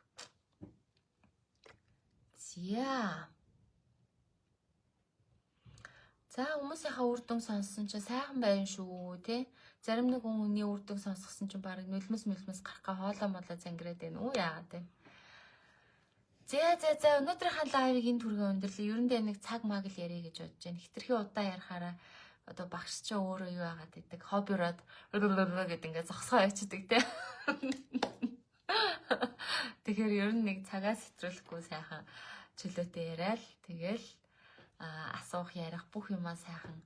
За хүмүүсийнхаа үр дүн сонссон чинь сайхан байна шүү тий. Зарим нэг хүний үр дүн сонсгосон чинь баг нулимс гарах га хоолоо молоо зангираад байна уу яагаад вэ? За өнөөдрийнхээ лайвыг энэ түргэн өндөрлөө. Ерөндөө нэг цаг маг л ярих гэж бодож байна. Хитрхи удаа ярихаараа одоо багш чинь өөрөө юу яагаад гэдэг хоббироод гэдэг ингээд зогсгоо ячдаг тий. Тэгэхээр ер нь нэг цагаас хэтрүүлэхгүй сайхан чөлөөтэй яриад тэгэл асуух ярих бүх юмаа сайхан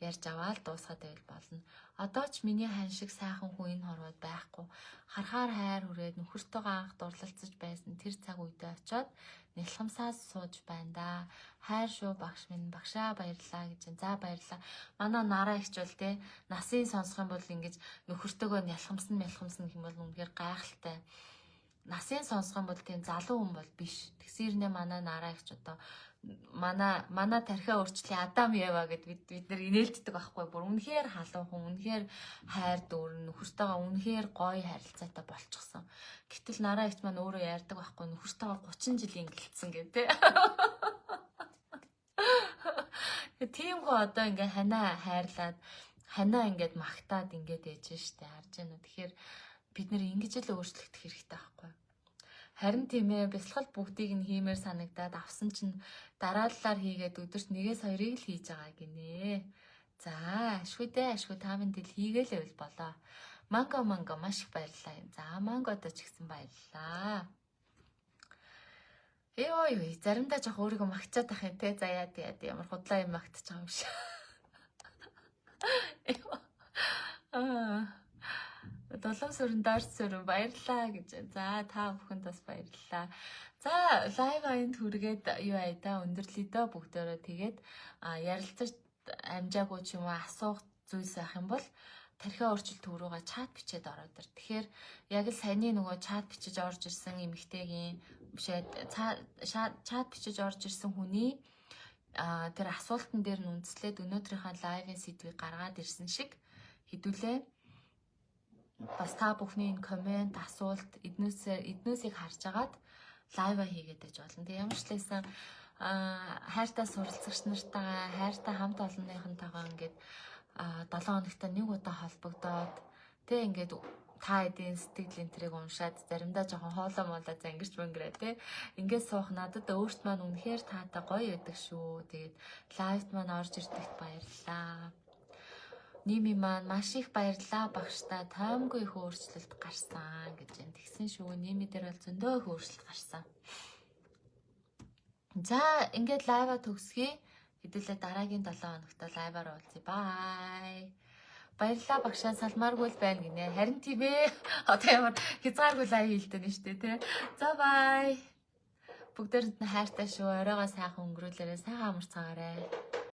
ярьж аваад дуусгаад байвал болно. Одоо ч миний хан шиг сайхан хүн энэ хорвоод байхгүй. Харахаар хайр хүрээд нөхөртөөгөө анх дурлалцаж байсан тэр цаг үедээ очиод нэлхамсаас сууж байна да. Хайр шүү багш минь, багшаа баярлаа гэж. За баярлаа. Манай нараа ихч бол те насын сонсох юм бол ингэж нөхөртөөгөө нэлхамсан гэх юм бол үнэхээр гайхалтай. Насын сонсох юм бол тийм залуу хүн бол биш. Тэгсэрнэ манай нараа ихч одоо манай тархиа өөрчлөлийн Адам Ева гэд бид нар инээлддэг байхгүй бүр үнэхээр халуун хүн үнэхээр хайр дүүрэн нөхөртөөгөө үнэхээр гоё харилцаатай болчихсон. Гэтэл нараа ихч маань өөрөө ярьдаг байхгүй нөхөртөөгөө 30 жилийн гэлцсэн гэдэг. Тийм хөө одоо ингээ ханаа хайрлаад ханаа ингээд магтаад ингээд ээж штэ харж байна уу. Тэгэхээр бид нэр ингэж л өөрчлөгдөх хэрэгтэй байхгүй. Харин тийм ээ бясалгал бүгдийг нь хиймээр санагдаад авсан чинь дараалалаар хийгээд өдөрт 1-2-ыг л хийж байгаа гинэ. За ашгүй та минь тэл хийгээл болоо. Манго маш их баярлалаа. За мангодоо ч гэсэн баярлалаа. Ой заримдаа жоох өөрийгөө магтаад ах юм те. За яа ямар худлаа юм магтаж байгаа юм шиг. Долоон сүрэн даарч сүрэн баярлаа гэж. За та бүхэнд бас баярлалаа. За лайв аянд хүргээд юу айда өндөрлөе дөө бүгдээрээ тэгээд ярилцаж амжаагүй ч юм уу асуух зүйлс ах юм бол тархиа өөрчлөлт төрөөгөө чат бичээд ороод ир. Тэгэхээр яг л саяны нөгөө чат бичиж орж ирсэн эмэгтэйгийн бишээ чат бичиж орж ирсэн хүний тэр асуултан дээр нь үндэслээд өнөөдрийнхээ лайвын сэдвийг гаргаад ирсэн шиг хэдүүлээ бас та бүхний энэ коммент, асуулт, эднүүсийг харж агаад лайва хийгээд байж болно. Тэг ямар ч лээсэн хайртай суралцагч нартайгаа, хайртай хамт олонныхонтойгоо ингээд 7 хоногт нэг удаа холбогдоод тэг ингээд та эдийн сэтгэлийн тэрийг уншаад заримдаа жоохон хоолоо молоо зангирч мөнгөрөө те ингээд суух надад өөрт маань үнэхээр таатай гоё байдаг шүү. Тэгээд лайвт маань орж ирдэгт баярлалаа. Ними маань маш их баярлалаа багштай таймгүй их өөрчлөлт гарсан гэж байна. Тэгсэн шүү. Ними дээр бол зөндөө их өөрчлөлт гарсан. За ингээд лайва төгсгий. Хэдүүлээ дараагийн 7 хоногт лайваар уулзъя. Бай. Баярлалаа багшаа салмааргүй л байна гинэ. Харин тийм ээ. Одоо ямар хязгааргүй лайв хийлдэнэ штэ тий. За бай. Бүгдээрээ хайртай шүү. Оройгоо сайхан өнгөрүүлээрэй. Сайхан амарцгаарай.